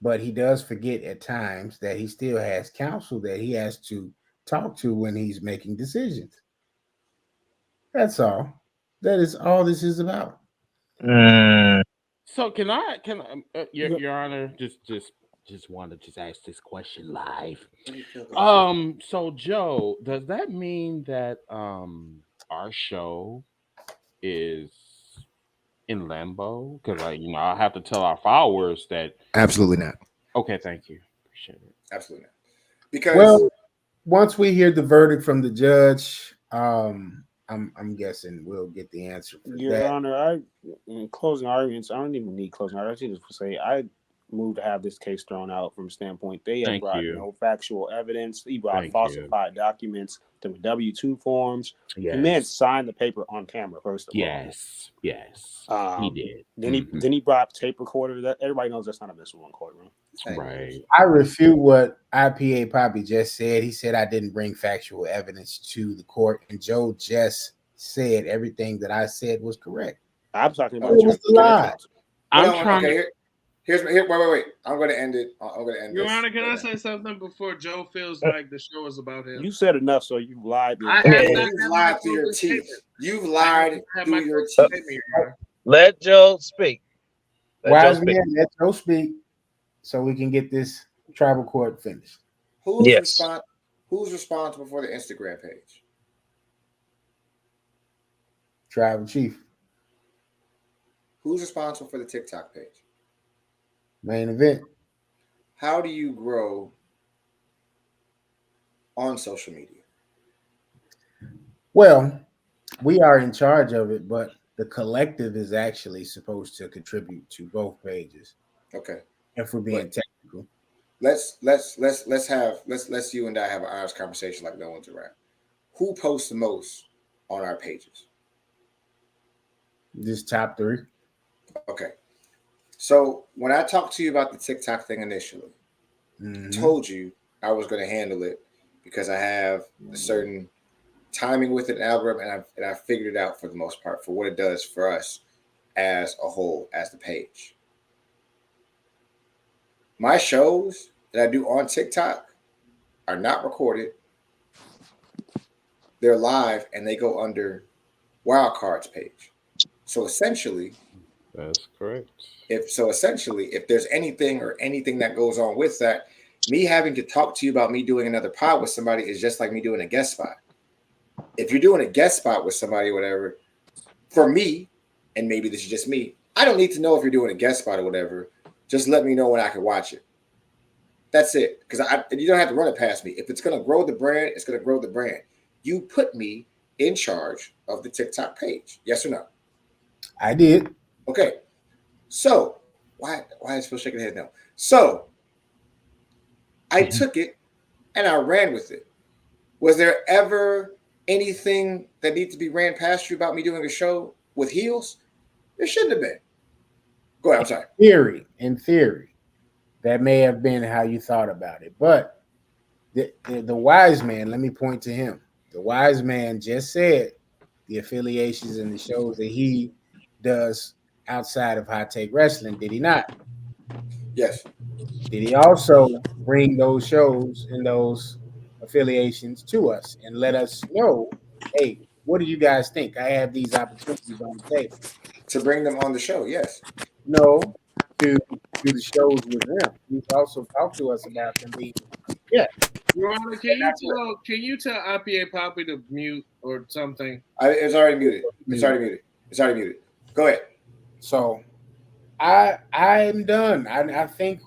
Speaker 2: But he does forget at times that he still has counsel that he has to talk to when he's making decisions. That's all. That is all this is about.
Speaker 7: So can I Your Honor, just want to ask this question live. So Joe, does that mean that our show is in limbo? Because I have to tell our followers that
Speaker 8: absolutely not.
Speaker 7: Okay, thank you. Appreciate it.
Speaker 6: Absolutely not. Because
Speaker 2: once we hear the verdict from the judge, I'm guessing we'll get the answer for
Speaker 5: Your
Speaker 2: that.
Speaker 5: Honor, in closing arguments, I don't even need closing arguments. I just say I moved to have this case thrown out from a standpoint they have brought no factual evidence. He brought falsified documents, the W-2 forms.
Speaker 7: Yes.
Speaker 5: The man signed the paper on camera, first of all.
Speaker 7: Yes, he did.
Speaker 5: Then he brought tape recorder. That everybody knows that's not admissible in courtroom.
Speaker 7: Right.
Speaker 2: I refute what IPA Poppy just said. He said I didn't bring factual evidence to the court, and Joe just said everything that I said was correct.
Speaker 5: I'm talking about
Speaker 2: it was a lie.
Speaker 6: Wait. I'm going to end it.
Speaker 3: Your Honor, can I say something before Joe feels like the show is about him?
Speaker 5: You said enough, so you lied.
Speaker 6: You've lied through your teeth. You've lied through your teeth.
Speaker 4: Let Joe speak.
Speaker 2: Wise man, let Joe speak so we can get this tribal court finished.
Speaker 6: Who's responsible for the Instagram page?
Speaker 2: Tribal chief.
Speaker 6: Who's responsible for the TikTok page?
Speaker 2: Main event.
Speaker 6: How do you grow on social media?
Speaker 2: Well, we are in charge of it, but the collective is actually supposed to contribute to both pages.
Speaker 6: Okay.
Speaker 2: If we're being technical.
Speaker 6: Let's you and I have an honest conversation like no one's around. Who posts the most on our pages?
Speaker 2: Just top 3.
Speaker 6: Okay. So when I talked to you about the TikTok thing initially, told you I was going to handle it because I have a certain timing with an algorithm, and I figured it out for the most part for what it does for us as a whole, as the page. My shows that I do on TikTok are not recorded. They're live and they go under Wildcard's page. So essentially,
Speaker 7: That's correct.
Speaker 6: If so, essentially, if there's anything that goes on with that, me having to talk to you about me doing another pod with somebody is just like me doing a guest spot. If you're doing a guest spot with somebody or whatever, for me, and maybe this is just me, I don't need to know if you're doing a guest spot or whatever. Just let me know when I can watch it. That's it. Because you don't have to run it past me. If it's going to grow the brand, it's going to grow the brand. You put me in charge of the TikTok page. Yes or no?
Speaker 2: I did.
Speaker 6: Okay. So why is Phil shaking his head now? So I took it and I ran with it. Was there ever anything that needs to be ran past you about me doing a show with heels? There shouldn't have been. Go ahead. I'm sorry.
Speaker 2: In theory, that may have been how you thought about it. But the wise man, let me point to him. The wise man just said the affiliations and the shows that he does outside of Hot Take Wrestling. Did he not?
Speaker 6: Yes.
Speaker 2: Did he also bring those shows and those affiliations to us and let us know, hey, what do you guys think? I have these opportunities on the table.
Speaker 6: To bring them on the show, yes.
Speaker 2: No, to do the shows with them. He's also talked to us about them being, yeah.
Speaker 3: Your Honor, can you tell IPA Poppy to mute or something?
Speaker 6: It's already muted. It's already muted. Go ahead.
Speaker 2: So I'm done. I think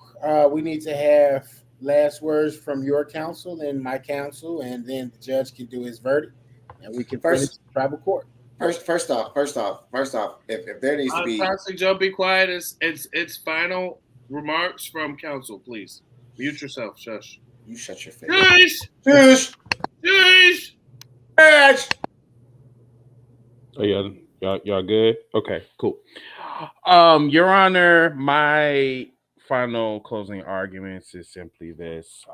Speaker 2: we need to have last words from your counsel and my counsel, and then the judge can do his verdict, and we can finish the tribal court.
Speaker 6: First off, if there needs to be
Speaker 3: Toxic Joe, be quiet. It's final remarks from counsel, please. Mute yourself, shush.
Speaker 6: You shut your face.
Speaker 3: Shush!
Speaker 7: Oh, y'all good? Okay, cool. Your Honor, my final closing arguments is simply this.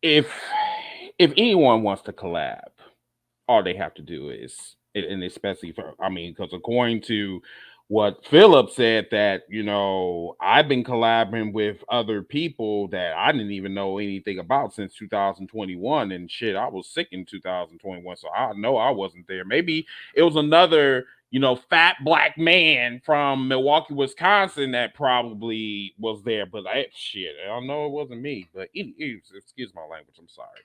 Speaker 7: If anyone wants to collab, all they have to do is, and especially because according to what Philip said, that I've been collabing with other people that I didn't even know anything about since 2021, and shit, I was sick in 2021, so I know I wasn't there. Maybe it was another fat black man from Milwaukee, Wisconsin that probably was there, but I don't know, it wasn't me. But excuse my language, I'm sorry.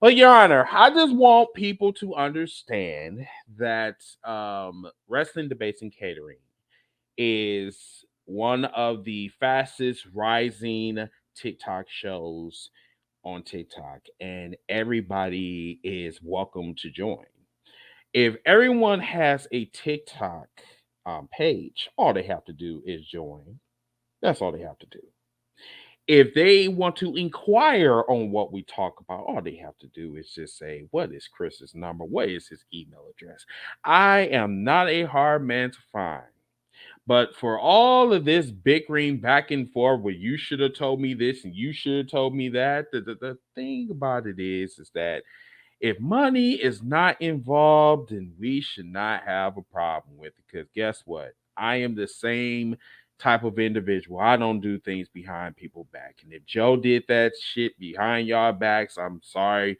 Speaker 7: But Your Honor, I just want people to understand that Wrestling Debates and Catering is one of the fastest rising TikTok shows on TikTok, and everybody is welcome to join. If everyone has a TikTok page, all they have to do is join. That's all they have to do. If they want to inquire on what we talk about, all they have to do is just say, what is Chris's number? What is his email address? I am not a hard man to find. But for all of this bickering back and forth where you should have told me this and you should have told me that, the thing about it is that if money is not involved, then we should not have a problem with it. Because guess what? I am the same type of individual. I don't do things behind people's back. And if Joe did that shit behind y'all backs, I'm sorry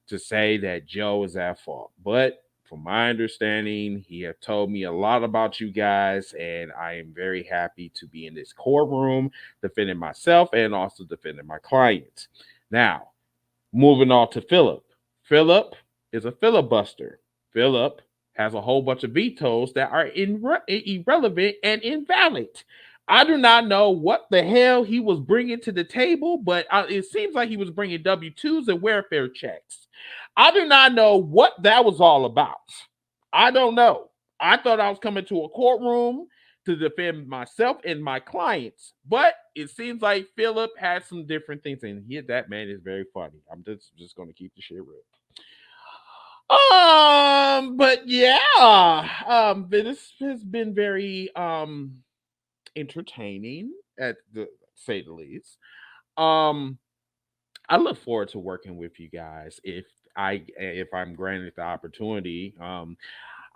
Speaker 7: to say that Joe is at fault. But from my understanding, he have told me a lot about you guys, and I am very happy to be in this courtroom defending myself and also defending my clients. Now, moving on to Philip. Philip is a filibuster. Philip has a whole bunch of vetoes that are irrelevant and invalid. I do not know what the hell he was bringing to the table, but it seems like he was bringing W-2s and welfare checks. I do not know what that was all about. I don't know. I thought I was coming to a courtroom to defend myself and my clients, but it seems like Philip has some different things, and that man is very funny. I'm just going to keep the shit real. But yeah, this has been very entertaining, at the say the least. I look forward to working with you guys if I'm granted the opportunity.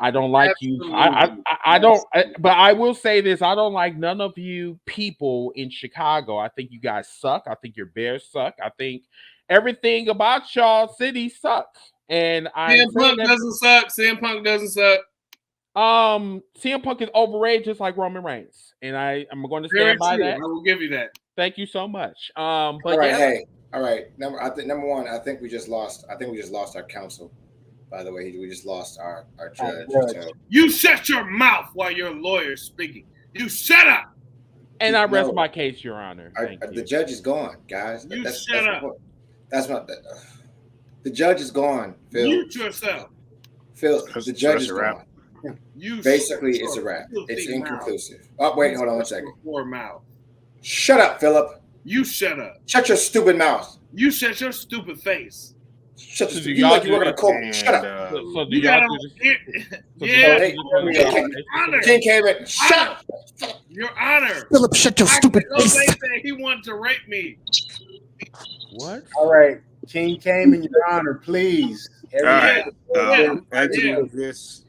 Speaker 7: I don't like you. I don't. But I will say this: I don't like none of you people in Chicago. I think you guys suck. I think your Bears suck. I think everything about y'all city sucks. And
Speaker 3: CM Punk doesn't suck. CM Punk doesn't suck.
Speaker 7: CM Punk is overrated just like Roman Reigns. And I'm going to stand by that.
Speaker 3: I will give you that.
Speaker 7: Thank you so much. But
Speaker 6: all right, hey, all right. Number one, I think we just lost our counsel. By the way, we just lost our judge. So.
Speaker 3: You shut your mouth while your lawyer is speaking. You shut up.
Speaker 7: And I rest my case, Your Honor.
Speaker 6: The judge is gone, guys.
Speaker 3: Shut up.
Speaker 6: That's not that. The judge is gone, Phil.
Speaker 3: Mute yourself.
Speaker 6: Phil, the judge is gone. Basically, it's a wrap. It's inconclusive. Oh, wait, hold on 1 second.
Speaker 3: Mouth.
Speaker 6: Shut up, Philip.
Speaker 3: You shut up.
Speaker 6: Shut your stupid mouth.
Speaker 3: You shut your stupid face.
Speaker 6: Shut your you like you work in a court. Shut up.
Speaker 7: So do y'all do
Speaker 3: yeah.
Speaker 6: King came in. Shut up.
Speaker 3: Your Honor.
Speaker 8: Philip, shut your stupid face.
Speaker 3: Said he wanted to rape me.
Speaker 7: What?
Speaker 2: All right. King came in, Your Honor, please.
Speaker 5: All right.
Speaker 6: This.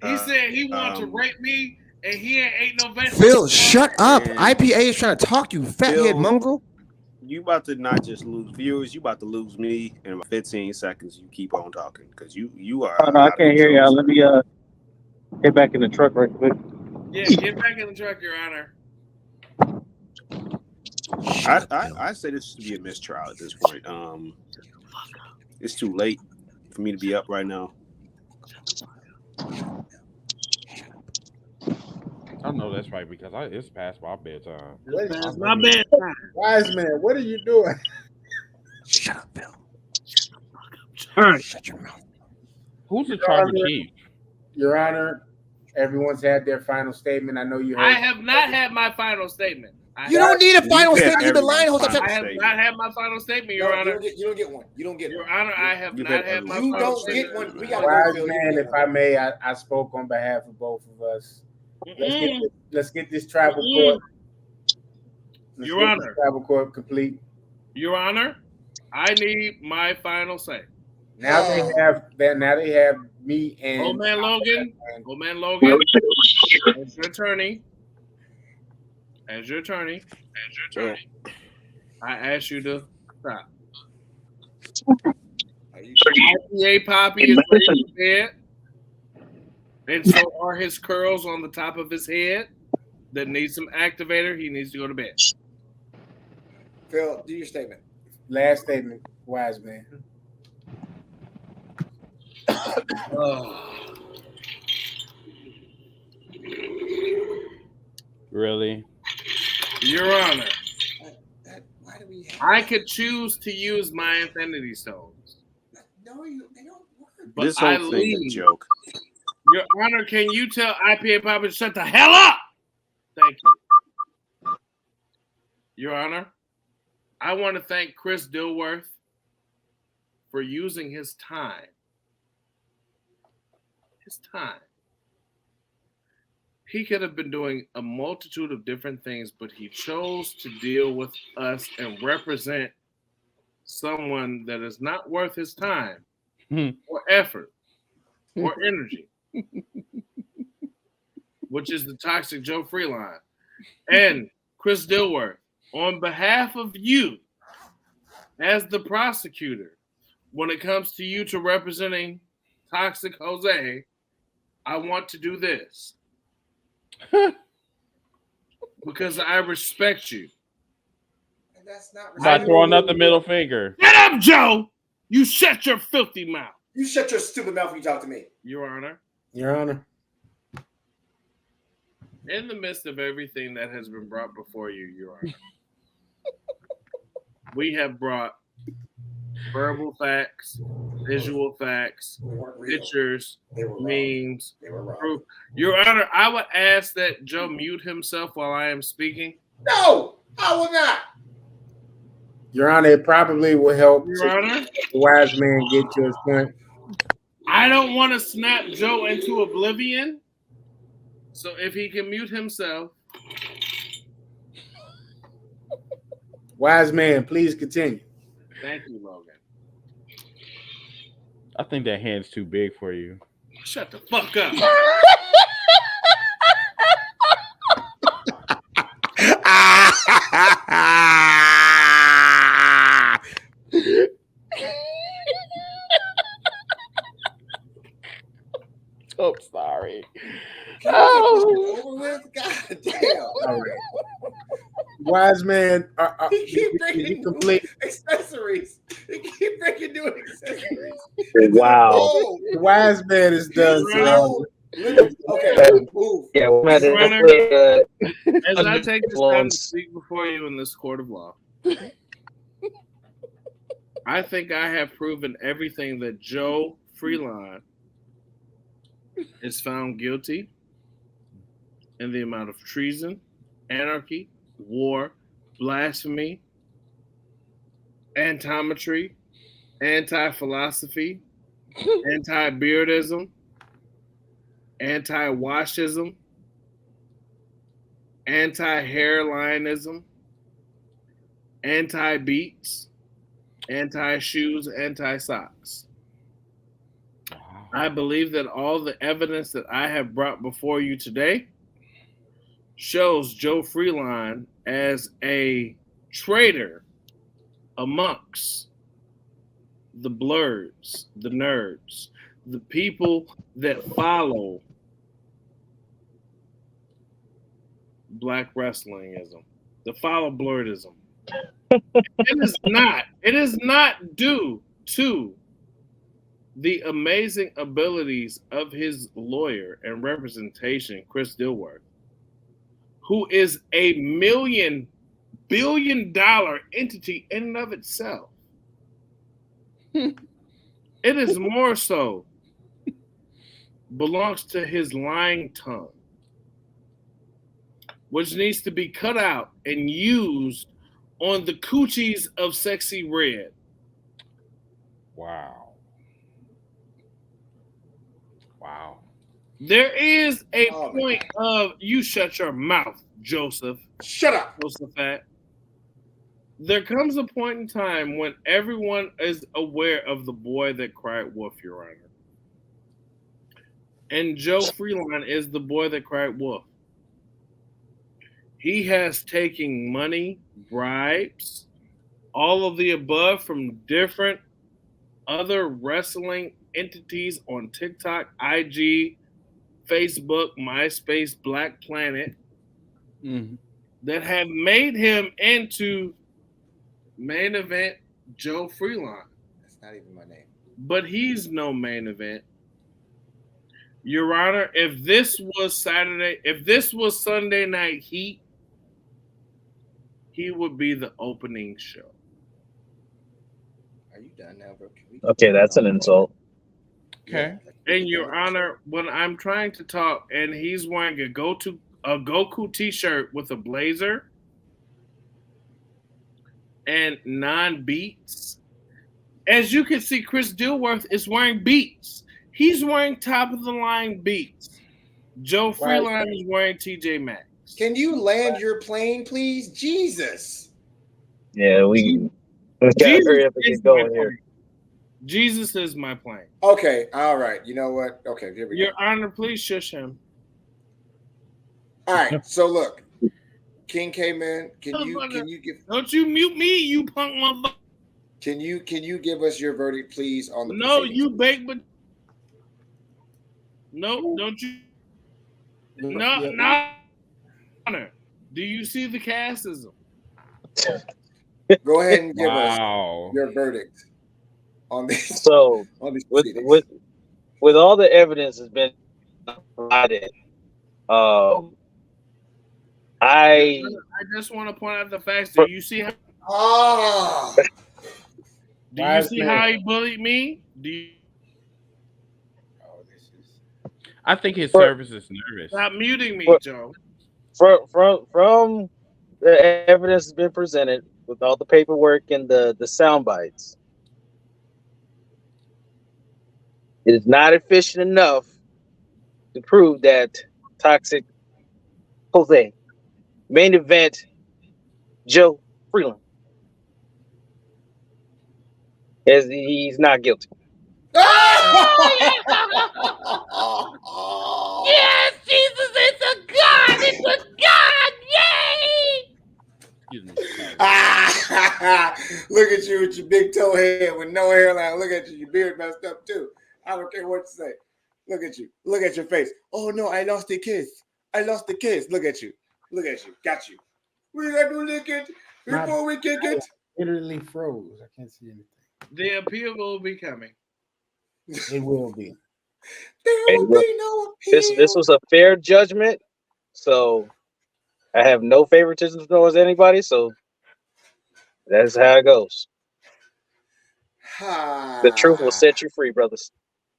Speaker 3: He said he wanted to rape me, and he ain't no vegetables.
Speaker 8: Phil, shut up. IPA is trying to talk, you fathead mongrel.
Speaker 5: You about to not just lose viewers, you about to lose me in 15 seconds. You keep on talking because you are.
Speaker 4: Oh, no, I can't hear y'all. Let me get back in the truck right quick.
Speaker 3: Yeah, get back in the truck, Your Honor.
Speaker 5: I say this should be a mistrial at this point. It's too late for me to be up right now.
Speaker 7: I know that's right because it's past my bedtime.
Speaker 3: It's my bedtime.
Speaker 2: Wise man, what are you doing?
Speaker 8: Shut up, Bill.
Speaker 2: All right.
Speaker 8: Shut your mouth.
Speaker 7: Who's the charge of chief?
Speaker 2: Your Honor, everyone's had their final statement. I know you heard.
Speaker 3: I have not had my final statement.
Speaker 8: You don't need a final statement. You've been lying the whole time.
Speaker 3: I have not had my final statement, Your Honor.
Speaker 6: You don't get one. You don't get
Speaker 3: Your
Speaker 6: one.
Speaker 3: Honor, I have not had my
Speaker 6: You
Speaker 3: final
Speaker 6: don't
Speaker 3: statement.
Speaker 6: get one. We got
Speaker 2: Wise man, if I may, I spoke on behalf of both of us. Let's get this tribal court.
Speaker 3: Your Honor.
Speaker 2: Tribal court complete.
Speaker 3: Your Honor, I need my final say.
Speaker 2: Now they have me and
Speaker 3: Old man Logan, as your attorney, I ask you to stop. IPA Poppy is laying in bed, and so are his curls on the top of his head that needs some activator. He needs to go to bed.
Speaker 6: Phil, do your statement.
Speaker 2: Last statement, wise man.
Speaker 7: Really?
Speaker 3: Your Honor, I could choose to use my infinity stones.
Speaker 6: No, they don't work.
Speaker 3: But
Speaker 5: This whole
Speaker 3: I
Speaker 5: thing is a
Speaker 3: leave.
Speaker 5: joke.
Speaker 3: Your Honor, can you tell IPA Papa to shut the hell up? Thank you. Your Honor, I want to thank Chris Dilworth for using his time. He could have been doing a multitude of different things, but he chose to deal with us and represent someone that is not worth his time or effort or energy, which is the toxic Joe Freeline. And Chris Dilworth, on behalf of you as the prosecutor, when it comes to you to representing Toxic Jose, I want to do this. Because I respect you.
Speaker 6: And that's not
Speaker 7: By throwing up the middle finger.
Speaker 3: Shut up, Joe! You shut your filthy mouth.
Speaker 6: You shut your stupid mouth when you talk to me.
Speaker 3: Your Honor.
Speaker 2: Your Honor.
Speaker 3: In the midst of everything that has been brought before you, Your Honor, we have brought verbal facts, visual facts, pictures, memes, proof. Your Honor, I would ask that Joe mute himself while I am speaking.
Speaker 6: No, I will not.
Speaker 2: Your Honor, it probably will help
Speaker 3: Your Honor,
Speaker 2: the wise man get to his point.
Speaker 3: I don't want to snap Joe into oblivion. So if he can mute himself.
Speaker 2: Wise man, please continue.
Speaker 3: Thank you, Logan.
Speaker 7: I think that hand's too big for you.
Speaker 3: Shut the fuck up.
Speaker 7: I'm sorry.
Speaker 6: Can you get this over with? God damn.
Speaker 2: All right. Wise man,
Speaker 6: He keep
Speaker 2: is
Speaker 6: bringing
Speaker 2: you
Speaker 6: new
Speaker 2: complete?
Speaker 6: accessories. He keep bringing new accessories into the
Speaker 4: Wow.
Speaker 6: fold.
Speaker 2: The wise man is done.
Speaker 6: His
Speaker 3: Runner.
Speaker 6: soul. Okay, move.
Speaker 4: Yeah, we're at
Speaker 3: Runner.
Speaker 4: the
Speaker 3: As I take this time to
Speaker 4: influence.
Speaker 3: speak before you in this court of law, I think I have proven everything that Joe Freeline is found guilty in the amount of treason, anarchy, war, blasphemy, antometry, anti-philosophy, anti-beardism, anti-washism, anti-hairlineism, anti-beats, anti-shoes, anti-socks. I believe that all the evidence that I have brought before you today shows Joe Freeline as a traitor amongst the blurs, the nerds, the people that follow black wrestlingism, that follow blurredism. It is not due to the amazing abilities of his lawyer and representation, Chris Dilworth, who is a billion-dollar entity in and of itself. It is more so belongs to his lying tongue, which needs to be cut out and used on the coochies of Sexy Red.
Speaker 7: Wow. Wow.
Speaker 3: There is a point of you shut your mouth, Joseph.
Speaker 6: Shut up.
Speaker 3: Josephat. There comes a point in time when everyone is aware of the boy that cried wolf, Your Honor. And Joe Freeline is the boy that cried wolf. He has taken money, bribes, all of the above from different other wrestling entities on TikTok, IG, Facebook, MySpace, Black Planet, that have made him into main event Joe Freeline.
Speaker 6: That's not even my name.
Speaker 3: But he's no main event. Your Honor, if this was Sunday Night Heat, he would be the opening show.
Speaker 6: Are you done now, bro?
Speaker 4: Okay, that's an insult.
Speaker 7: Okay.
Speaker 3: And Your Honor, when I'm trying to talk and he's wearing a Goku t-shirt with a blazer and non-beats, as you can see, Chris Dilworth is wearing beats. He's wearing top of the line beats. Joe Freeline is wearing TJ Maxx.
Speaker 6: Can you land your plane, please? Jesus.
Speaker 4: Yeah, we gotta hurry up and get going here.
Speaker 3: Jesus is my plane.
Speaker 6: Okay, all right. You know what? Okay, here we go.
Speaker 3: Your Honor, please shush him.
Speaker 6: All right. So look, King K-Man, can you give?
Speaker 3: Don't you mute me, you punk motherfucker.
Speaker 6: Can you give us your verdict, please, on the?
Speaker 3: No, you bake, but no, don't you? No. Honor, do you see the casteism?
Speaker 6: Go ahead and give us your verdict on this.
Speaker 4: So, with all the evidence that's been provided, I
Speaker 3: just want to point out the facts. Do you see how? Do you see how he bullied me? Do you?
Speaker 7: I think his service is nervous.
Speaker 3: Stop muting me, Joe.
Speaker 4: From the evidence has been presented with all the paperwork and the sound bites, it is not efficient enough to prove that Toxic Jose main event Joe Freeland, as he's not guilty.
Speaker 10: Yes, Jesus is a God. It's a God. Yay!
Speaker 6: Look at you with your big toe head with no hairline. Look at you. Your beard messed up too. I don't care what you say. Look at you. Look at your face. Oh no, I lost the kiss. I lost the kiss. Look at you. Look at you. Got you. We got to lick it before we kick it.
Speaker 2: Literally froze. I can't see anything.
Speaker 3: The appeal will be coming.
Speaker 2: It will be.
Speaker 6: There will be no appeal.
Speaker 4: This was a fair judgment, so I have no favoritism towards anybody. So that's how it goes. The truth will set you free, brothers.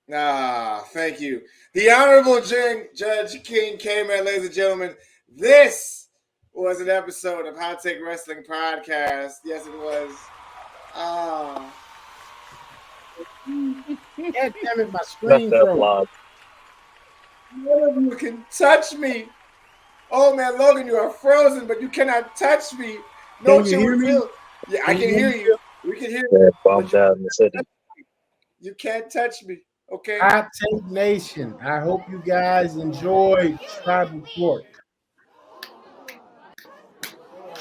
Speaker 6: Thank you. The Honorable Judge King K-Man, ladies and gentlemen. This was an episode of Hot Take Wrestling Podcast. Yes, it was.
Speaker 2: God damn it, my screen froze.
Speaker 6: None of you can touch me. Oh man, Logan, you are frozen, but you cannot touch me. No,
Speaker 2: can you hear me?
Speaker 6: Yeah, I can hear you. We can hear you.
Speaker 4: Bombed out in the city.
Speaker 6: You can't touch me. Okay.
Speaker 2: Hot Take Nation. I hope you guys enjoyed Tribal Court.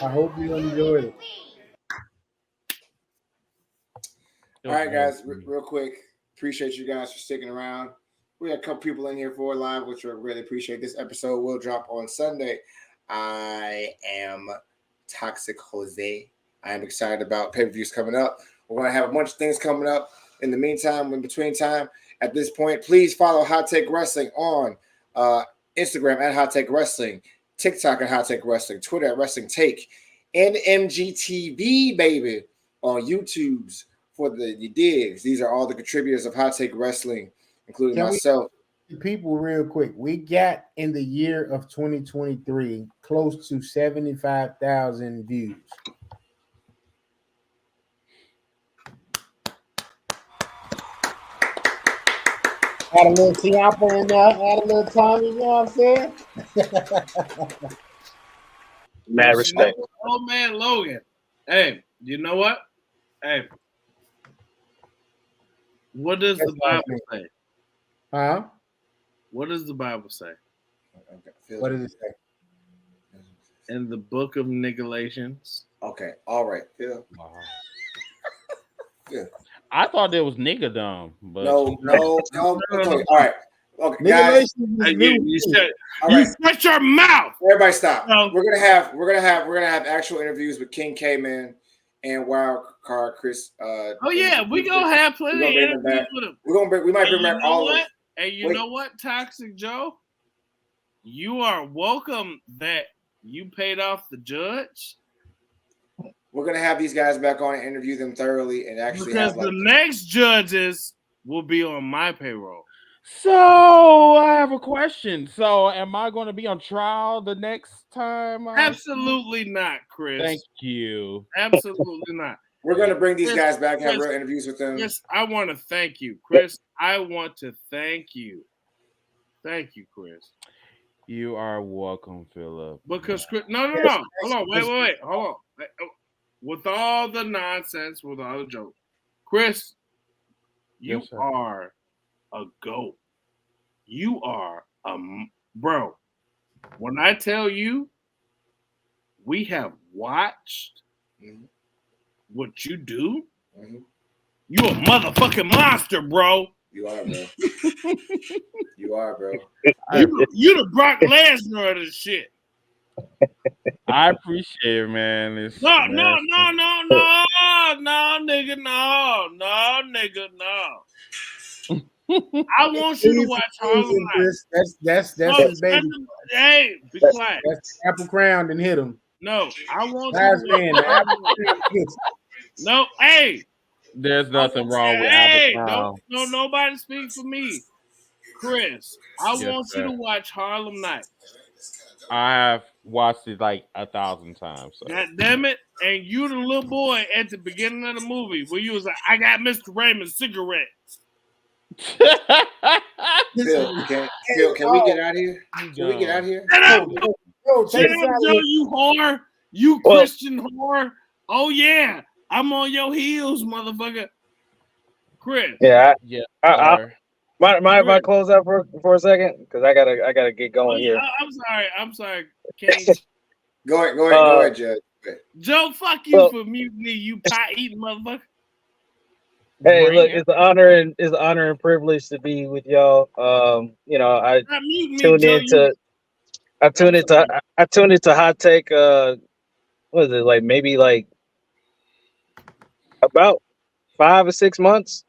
Speaker 2: I hope you enjoyed it.
Speaker 6: All right, guys, real quick. Appreciate you guys for sticking around. We had a couple people in here for live, which I really appreciate. This episode will drop on Sunday. I am Toxic Jose. I am excited about pay-per-views coming up. We're going to have a bunch of things coming up. In the meantime, in between time, at this point, please follow Hot Take Wrestling on Instagram at Hot Take Wrestling, TikTok at Hot Take Wrestling, Twitter at Wrestling Take, NMGTV, baby, on YouTube's for the digs. These are all the contributors of Hot Take Wrestling, including myself.
Speaker 2: People, real quick, we got in the year of 2023 close to 75,000 views. Add a little Tiampo in there, add a little Tommy, you know what I'm saying?
Speaker 4: Mad respect.
Speaker 3: Oh man, Logan. Hey, you know what? Hey, what does the Bible say?
Speaker 2: Huh?
Speaker 3: What does the Bible say?
Speaker 2: What does it say?
Speaker 3: In the book of Galatians.
Speaker 6: Okay, all right, Phil.
Speaker 7: Yeah. I thought it was nigga dumb, but
Speaker 6: no. Okay, all right. Okay, guys.
Speaker 3: You shut your mouth.
Speaker 6: Everybody stop. No. We're gonna have actual interviews with King K-Man and Wild Card Chris.
Speaker 3: We gonna have plenty of interviews with him.
Speaker 6: We might bring back all of them.
Speaker 3: And you know what, Toxic Joe? You are welcome that you paid off the judge.
Speaker 6: We're gonna have these guys back on and interview them thoroughly and actually
Speaker 3: because the next judges will be on my payroll.
Speaker 7: So I have a question. So am I going to be on trial the next time?
Speaker 3: Absolutely not, Chris.
Speaker 7: Thank you.
Speaker 3: Absolutely not.
Speaker 6: We're going to bring these guys back and have real interviews with them.
Speaker 3: Yes, I want to thank you, Chris. I want to thank you. Thank you, Chris.
Speaker 7: You are welcome, Philip.
Speaker 3: Because Chris, no. Hold on, wait. Hold on. With all the nonsense, with all the jokes, Chris, you are a GOAT. You are a bro. When I tell you, we have watched what you do. You a motherfucking monster, bro.
Speaker 6: You are, bro. You are, bro.
Speaker 3: You the Brock Lesnar of this shit.
Speaker 7: I appreciate it, man.
Speaker 3: No, nigga, no. I want you to watch Harlem Nights.
Speaker 2: That's his baby.
Speaker 3: Hey, be quiet.
Speaker 2: That's Apple Crown and hit him.
Speaker 3: No, I want you to No, hey.
Speaker 7: There's nothing wrong with Apple Crown.
Speaker 3: No, nobody speak for me. Chris, I want you to watch Harlem Nights.
Speaker 7: I have watched it like 1,000 times. So.
Speaker 3: God damn it. And you the little boy at the beginning of the movie where you was like, I got Mr. Raymond's cigarettes.
Speaker 6: Phil, can we get out of here? Can we get out of here?
Speaker 3: Shut up, Joe, you whore. You Christian whore. Oh, yeah. I'm on your heels, motherfucker. Chris.
Speaker 4: Yeah. Mind if I close out for a second? Because I gotta get going here.
Speaker 3: I'm sorry.
Speaker 6: Go ahead, Judge.
Speaker 3: Joe, fuck you for mutiny, you pie eating motherfucker.
Speaker 4: Hey, look, it's an honor and privilege to be with y'all. I tuned into I tuned into Hot Take. What is it, like maybe like about 5 or 6 months,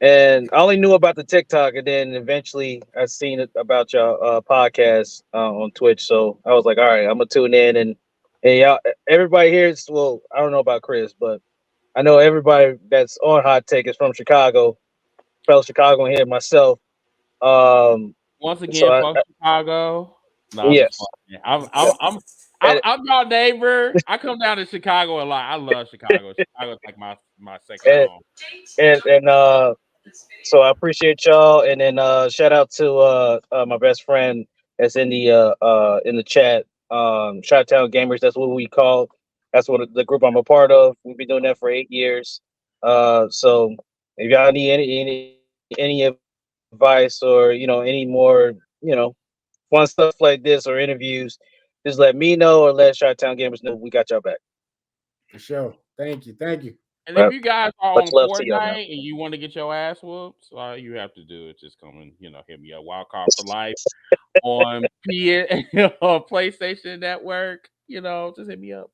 Speaker 4: and I only knew about the TikTok, and then eventually I seen it about y'all podcast on Twitch. So I was like, all right, I'm gonna tune in, and y'all, everybody here is, well, I don't know about Chris, but I know everybody that's on Hot Take is from Chicago, fellow Chicagoan here myself.
Speaker 7: Once again,
Speaker 4: So
Speaker 7: fuck Chicago. No, I'm
Speaker 4: yes,
Speaker 7: just fucking. I'm your neighbor. I come down to Chicago a lot. I love Chicago. Chicago's like my second home.
Speaker 4: And so I appreciate y'all, and then shout out to my best friend that's in the chat. Chi-Town Gamers, that's what we call. That's what the group I'm a part of. We've been doing that for 8 years. So if y'all need any advice, or any more fun stuff like this, or interviews, just let me know, or let Chi-Town Gamers know. We got y'all back.
Speaker 2: For sure. Thank you. Thank you.
Speaker 7: And if you guys are on
Speaker 4: Much love to y'all, man.
Speaker 7: Fortnite and you want to get your ass whooped, all you have to do is just come and hit me up. Wildcard for Life on on PlayStation Network. Just hit me up.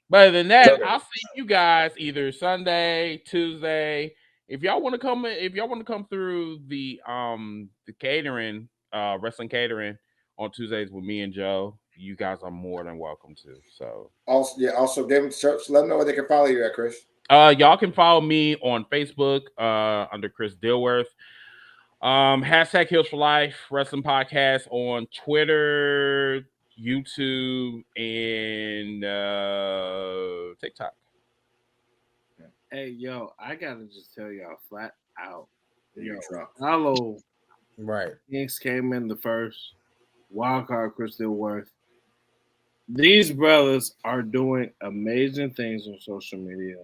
Speaker 7: But other than that, I'll see you guys either Sunday, Tuesday. If y'all want to come through the catering, wrestling catering on Tuesdays with me and Joe, you guys are more than welcome to. So
Speaker 6: also give them search, let them know where they can follow you at, Chris.
Speaker 7: Y'all can follow me on Facebook under Chris Dilworth. Hashtag Heels for Life Wrestling Podcast on Twitter, YouTube, and TikTok.
Speaker 3: Hey, yo, I gotta just tell y'all flat out.
Speaker 6: Yo,
Speaker 3: Hello.
Speaker 2: Right.
Speaker 3: Kings came in the first. Wildcard Chris Dilworth. These brothers are doing amazing things on social media.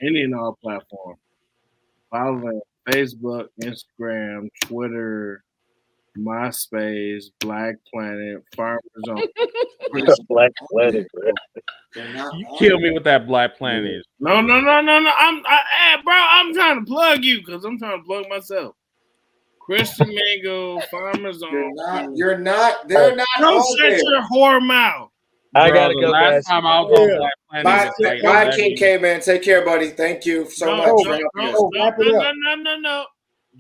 Speaker 3: Any and all platforms. Follow them on Facebook, Instagram, Twitter, MySpace, Black Planet, Farmers on
Speaker 4: Black Planet.
Speaker 7: You kill me with that Black Planet.
Speaker 3: No. I'm trying to plug you because I'm trying to plug myself. Christian Mango, Farmers on.
Speaker 6: They're not. Don't
Speaker 3: shut your whore mouth.
Speaker 4: I gotta go, guys.
Speaker 7: Last time I was on Black Planet.
Speaker 6: Bye, King K, man. Take care, buddy. Thank you so much.
Speaker 2: Wrap it up.
Speaker 3: No.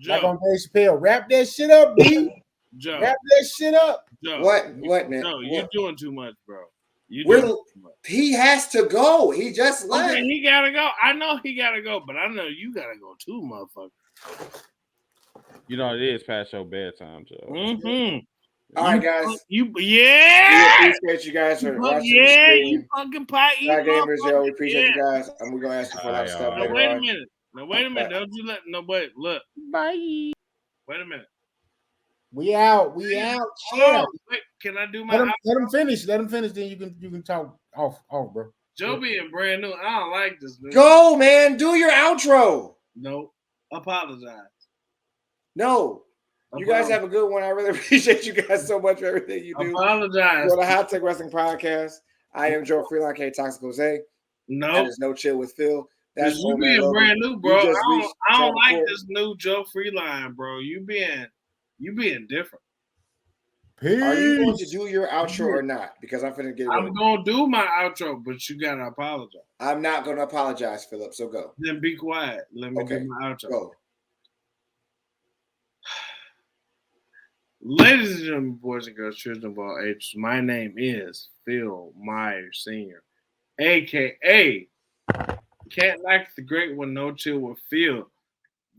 Speaker 2: Like on Dave Chappelle, wrap that shit up, B.
Speaker 3: Joe.
Speaker 2: Wrap that shit up.
Speaker 3: Joe.
Speaker 6: What, man?
Speaker 3: No, you're doing too much, bro.
Speaker 6: He has to go. He just left.
Speaker 3: Okay, he gotta go. I know he gotta go, but I know you gotta go too, motherfucker.
Speaker 7: It is past your bedtime, Joe.
Speaker 3: Mm-hmm.
Speaker 6: All right, guys.
Speaker 3: We
Speaker 6: appreciate you guys for watching the stream.
Speaker 3: You fucking pie.
Speaker 6: Gamers, yo, we appreciate you guys. And we're gonna ask you for a lot of stuff.
Speaker 3: No, wait a minute. Don't you let nobody look. Bye. Wait a minute.
Speaker 2: We out.
Speaker 3: Oh, wait, can I do my?
Speaker 2: Let him finish. Let him finish. Then you can talk off, bro.
Speaker 3: Joe being brand new. I don't like this.
Speaker 6: Go, man. Do your outro.
Speaker 3: No, apologize.
Speaker 6: No. You guys have a good one. I really appreciate you guys so much for everything you do.
Speaker 3: Apologize.
Speaker 6: For the Hot Take Wrestling Podcast. I am Joe Freeline, K Toxic Jose.
Speaker 3: No.
Speaker 6: That is No Chill with Phil. That's
Speaker 3: you being brand new, bro. I don't like this new Joe Freeline, bro. You being different.
Speaker 2: Peace.
Speaker 6: Are you going to do your outro or not? Because I'm finna get.
Speaker 3: I'm gonna do my outro, but you gotta apologize.
Speaker 6: I'm not gonna apologize, Philip. So go.
Speaker 3: Then be quiet. Let me do my outro.
Speaker 6: Go.
Speaker 3: Ladies and gentlemen, boys and girls, children of all ages, my name is Phil Myers Sr., aka Can't Like the Great One, No Chill with Phil,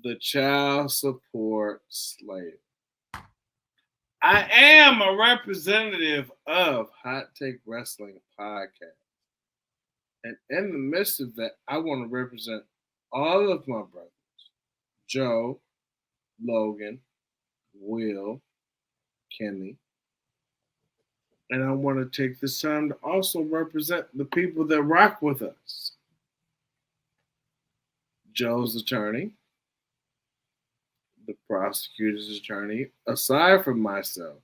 Speaker 3: the child support slave. I am a representative of Hot Take Wrestling Podcast. And in the midst of that, I want to represent all of my brothers, Joe, Logan, Will, Kenny. And I want to take this time to also represent the people that rock with us. Joe's attorney, the prosecutor's attorney, aside from myself,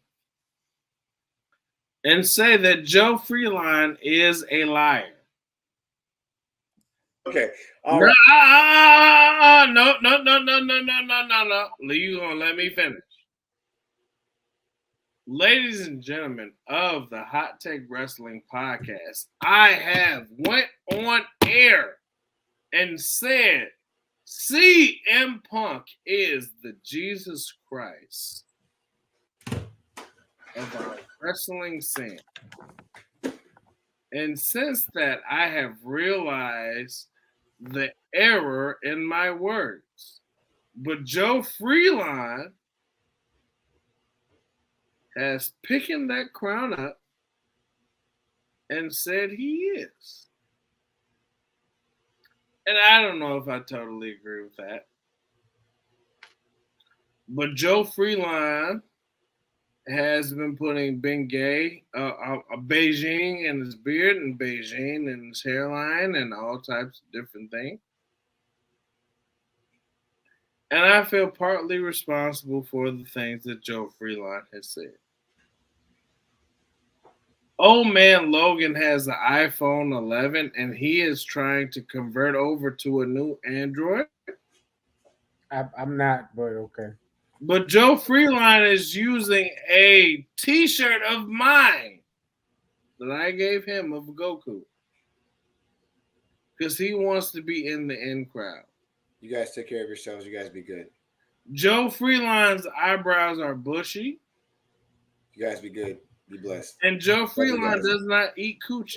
Speaker 3: and say that Joe Freeline is a liar.
Speaker 6: Okay.
Speaker 3: No,
Speaker 6: All right.
Speaker 3: no. You gonna let me finish? Ladies and gentlemen of the Hot Take Wrestling Podcast, I have went on air and said CM Punk is the Jesus Christ of our wrestling scene. And since that, I have realized the error in my words. But Joe Freeline has picking that crown up and said he is. And I don't know if I totally agree with that. But Joe Freeline has been putting Bengay, Beijing in his beard and Beijing in his hairline and all types of different things. And I feel partly responsible for the things that Joe Freeline has said. Old man Logan has the iPhone 11 and he is trying to convert over to a new Android.
Speaker 2: I'm not, but okay.
Speaker 3: But Joe Freeline is using a t-shirt of mine that I gave him of Goku. Because he wants to be in the in crowd.
Speaker 6: You guys take care of yourselves. You guys be good.
Speaker 3: Joe Freeline's eyebrows are bushy.
Speaker 6: You guys be good. Be blessed.
Speaker 3: And Joe Freeline does not eat coochie.